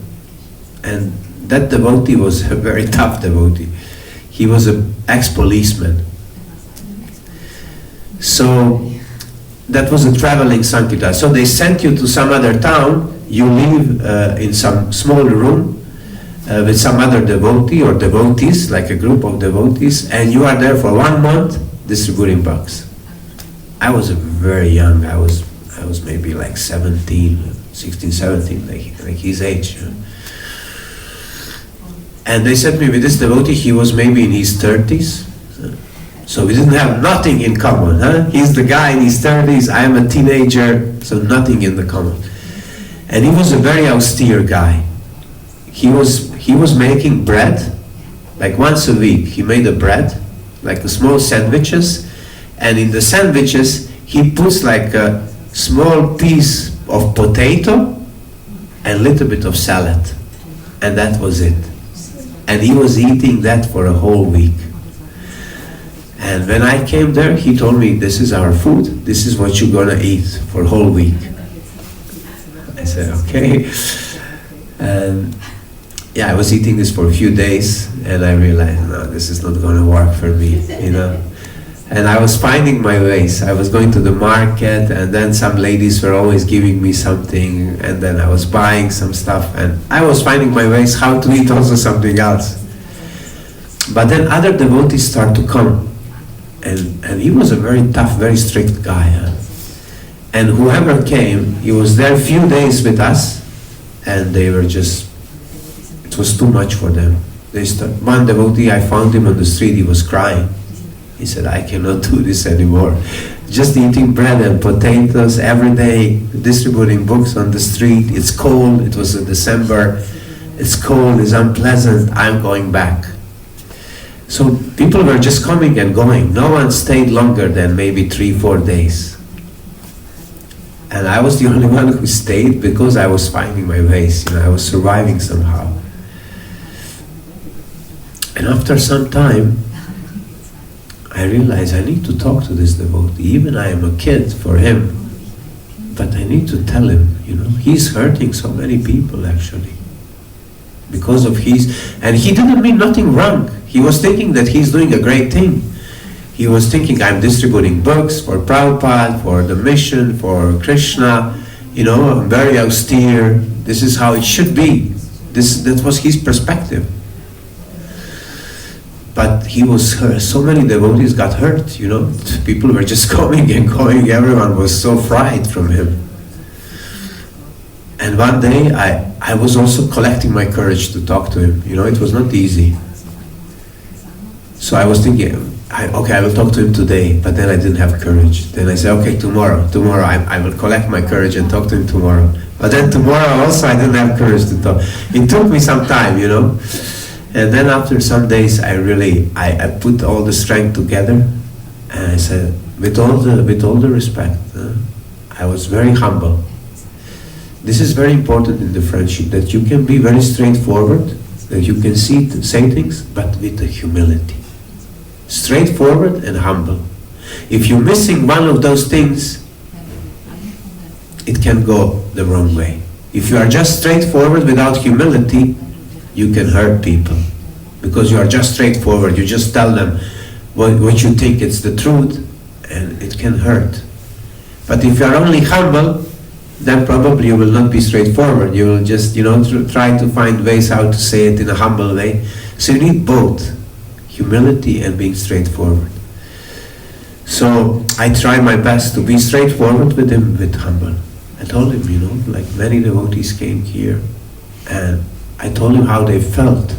and that devotee was a very tough devotee. He was an ex-policeman. So that was a traveling Sankirtan. So they sent you to some other town, you live in some small room with some other devotee or devotees, like a group of devotees, and you are there for 1 month distributing books. I was very young, I was maybe like 16, 17, like his age. And they sent me with this devotee, he was maybe in his 30s. So we didn't have nothing in common. He's the guy in his 30s, I am a teenager, so nothing in the common. And he was a very austere guy. He was making bread, like once a week. He made a bread, like the small sandwiches, and in the sandwiches he puts like a small piece of potato and a little bit of salad, and that was it. And he was eating that for a whole week. And when I came there, he told me, this is our food, this is what you're gonna eat for a whole week. I said, okay. And yeah, I was eating this for a few days, and I realized, no, this is not gonna work for me, you know. And I was finding my ways. I was going to the market, and then some ladies were always giving me something, and then I was buying some stuff, and I was finding my ways how to eat also something else. But then other devotees start to come, and he was a very tough, very strict guy. And whoever came, he was there a few days with us, and they were just, it was too much for them. One devotee, I found him on the street, he was crying. He said, I cannot do this anymore. Just eating bread and potatoes every day, distributing books on the street. It's cold, it was in December. It's cold, it's unpleasant, I'm going back. So people were just coming and going. No one stayed longer than maybe 3-4 days. And I was the only one who stayed because I was finding my ways, you know, I was surviving somehow. And after some time, I realized I need to talk to this devotee. Even I am a kid for him, but I need to tell him, you know, he's hurting so many people actually. Because of and he didn't mean nothing wrong. He was thinking that he's doing a great thing. He was thinking, I'm distributing books for Prabhupada, for the mission, for Krishna, you know, I'm very austere. This is how it should be. That was his perspective. But he was hurt. So many devotees got hurt, you know. People were just coming and going. Everyone was so frightened from him. And one day, I was also collecting my courage to talk to him. You know, it was not easy. So I was thinking, okay, I will talk to him today. But then I didn't have courage. Then I said, okay, tomorrow I will collect my courage and talk to him tomorrow. But then tomorrow also I didn't have courage to talk. It took me some time, you know. And then after some days, I put all the strength together, and I said, with all the respect, I was very humble. This is very important in the friendship, that you can be very straightforward, that you can say things, but with a humility. Straightforward and humble. If you're missing one of those things, it can go the wrong way. If you are just straightforward without humility, you can hurt people. Because you are just straightforward, you just tell them what you think it's the truth, and it can hurt. But if you are only humble, then probably you will not be straightforward. You will just, try to find ways how to say it in a humble way. So you need both humility and being straightforward. So I try my best to be straightforward with him, with humble. I told him, like many devotees came here, and I told him how they felt.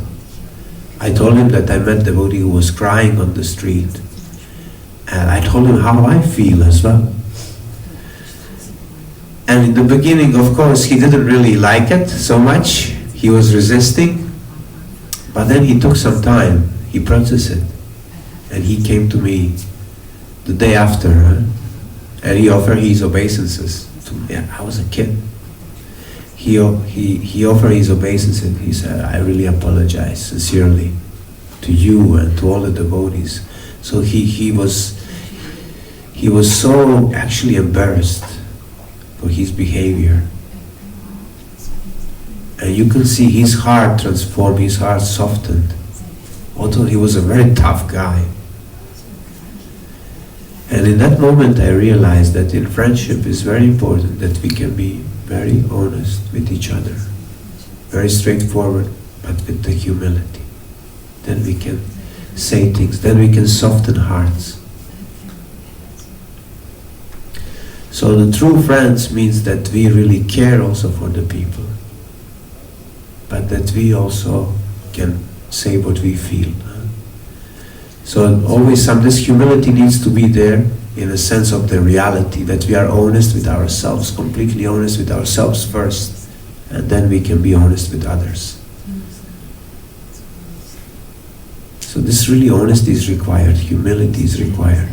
I told him that I met a devotee who was crying on the street. And I told him how I feel as well. And in the beginning, of course, he didn't really like it so much. He was resisting. But then he took some time. He processed it. And he came to me the day after. And he offered his obeisances to me. Yeah, I was a kid. He offered his obeisances. He said, I really apologize sincerely to you and to all the devotees. So he was so actually embarrassed for his behavior. And you can see his heart transformed, his heart softened. Although he was a very tough guy. And in that moment I realized that in friendship it's very important that we can be very honest with each other. Very straightforward, but with the humility. Then we can say things, then we can soften hearts. So the true friends means that we really care also for the people, but that we also can say what we feel. So always this humility needs to be there in a sense of the reality, that we are honest with ourselves, completely honest with ourselves first, and then we can be honest with others. So this really honesty is required, humility is required.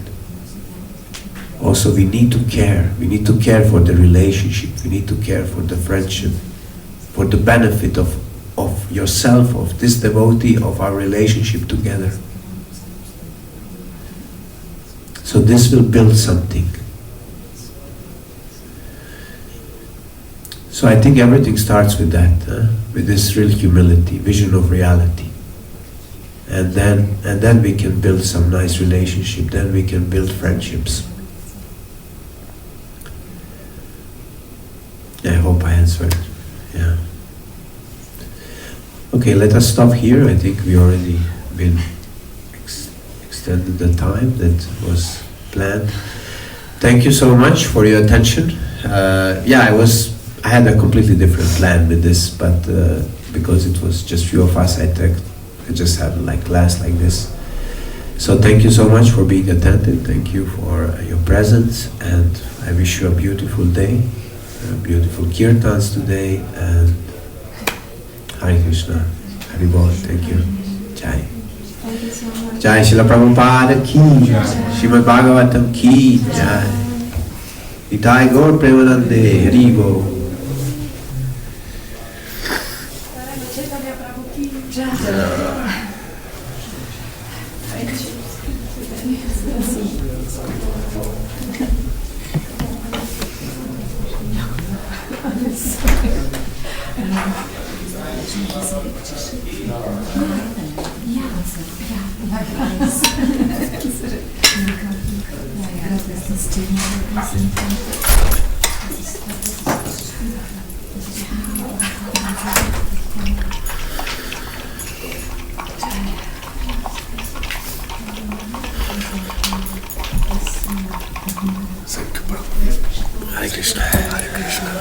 Also we need to care. We need to care for the relationship. We need to care for the friendship, for the benefit of yourself, of this devotee, of our relationship together. So this will build something. So I think everything starts with that, with this real humility, vision of reality. And then we can build some nice relationship, then we can build friendships. I hope I answered. Yeah. Okay, let us stop here. I think we already been extended the time that was planned. Thank you so much for your attention. I had a completely different plan with this, but because it was just few of us, I just had class like this. So thank you so much for being attentive. Thank you for your presence, and I wish you a beautiful day, beautiful kirtans today, and Hare Krishna, Hare Bol. Thank you. Jai. Thank you so much. Jai Srila Prabhupada ki, Srimad Bhagavatam ki, Jai. Nitai Gaur Premanande, Hare Bol. Hare Krishna, Hare Krishna.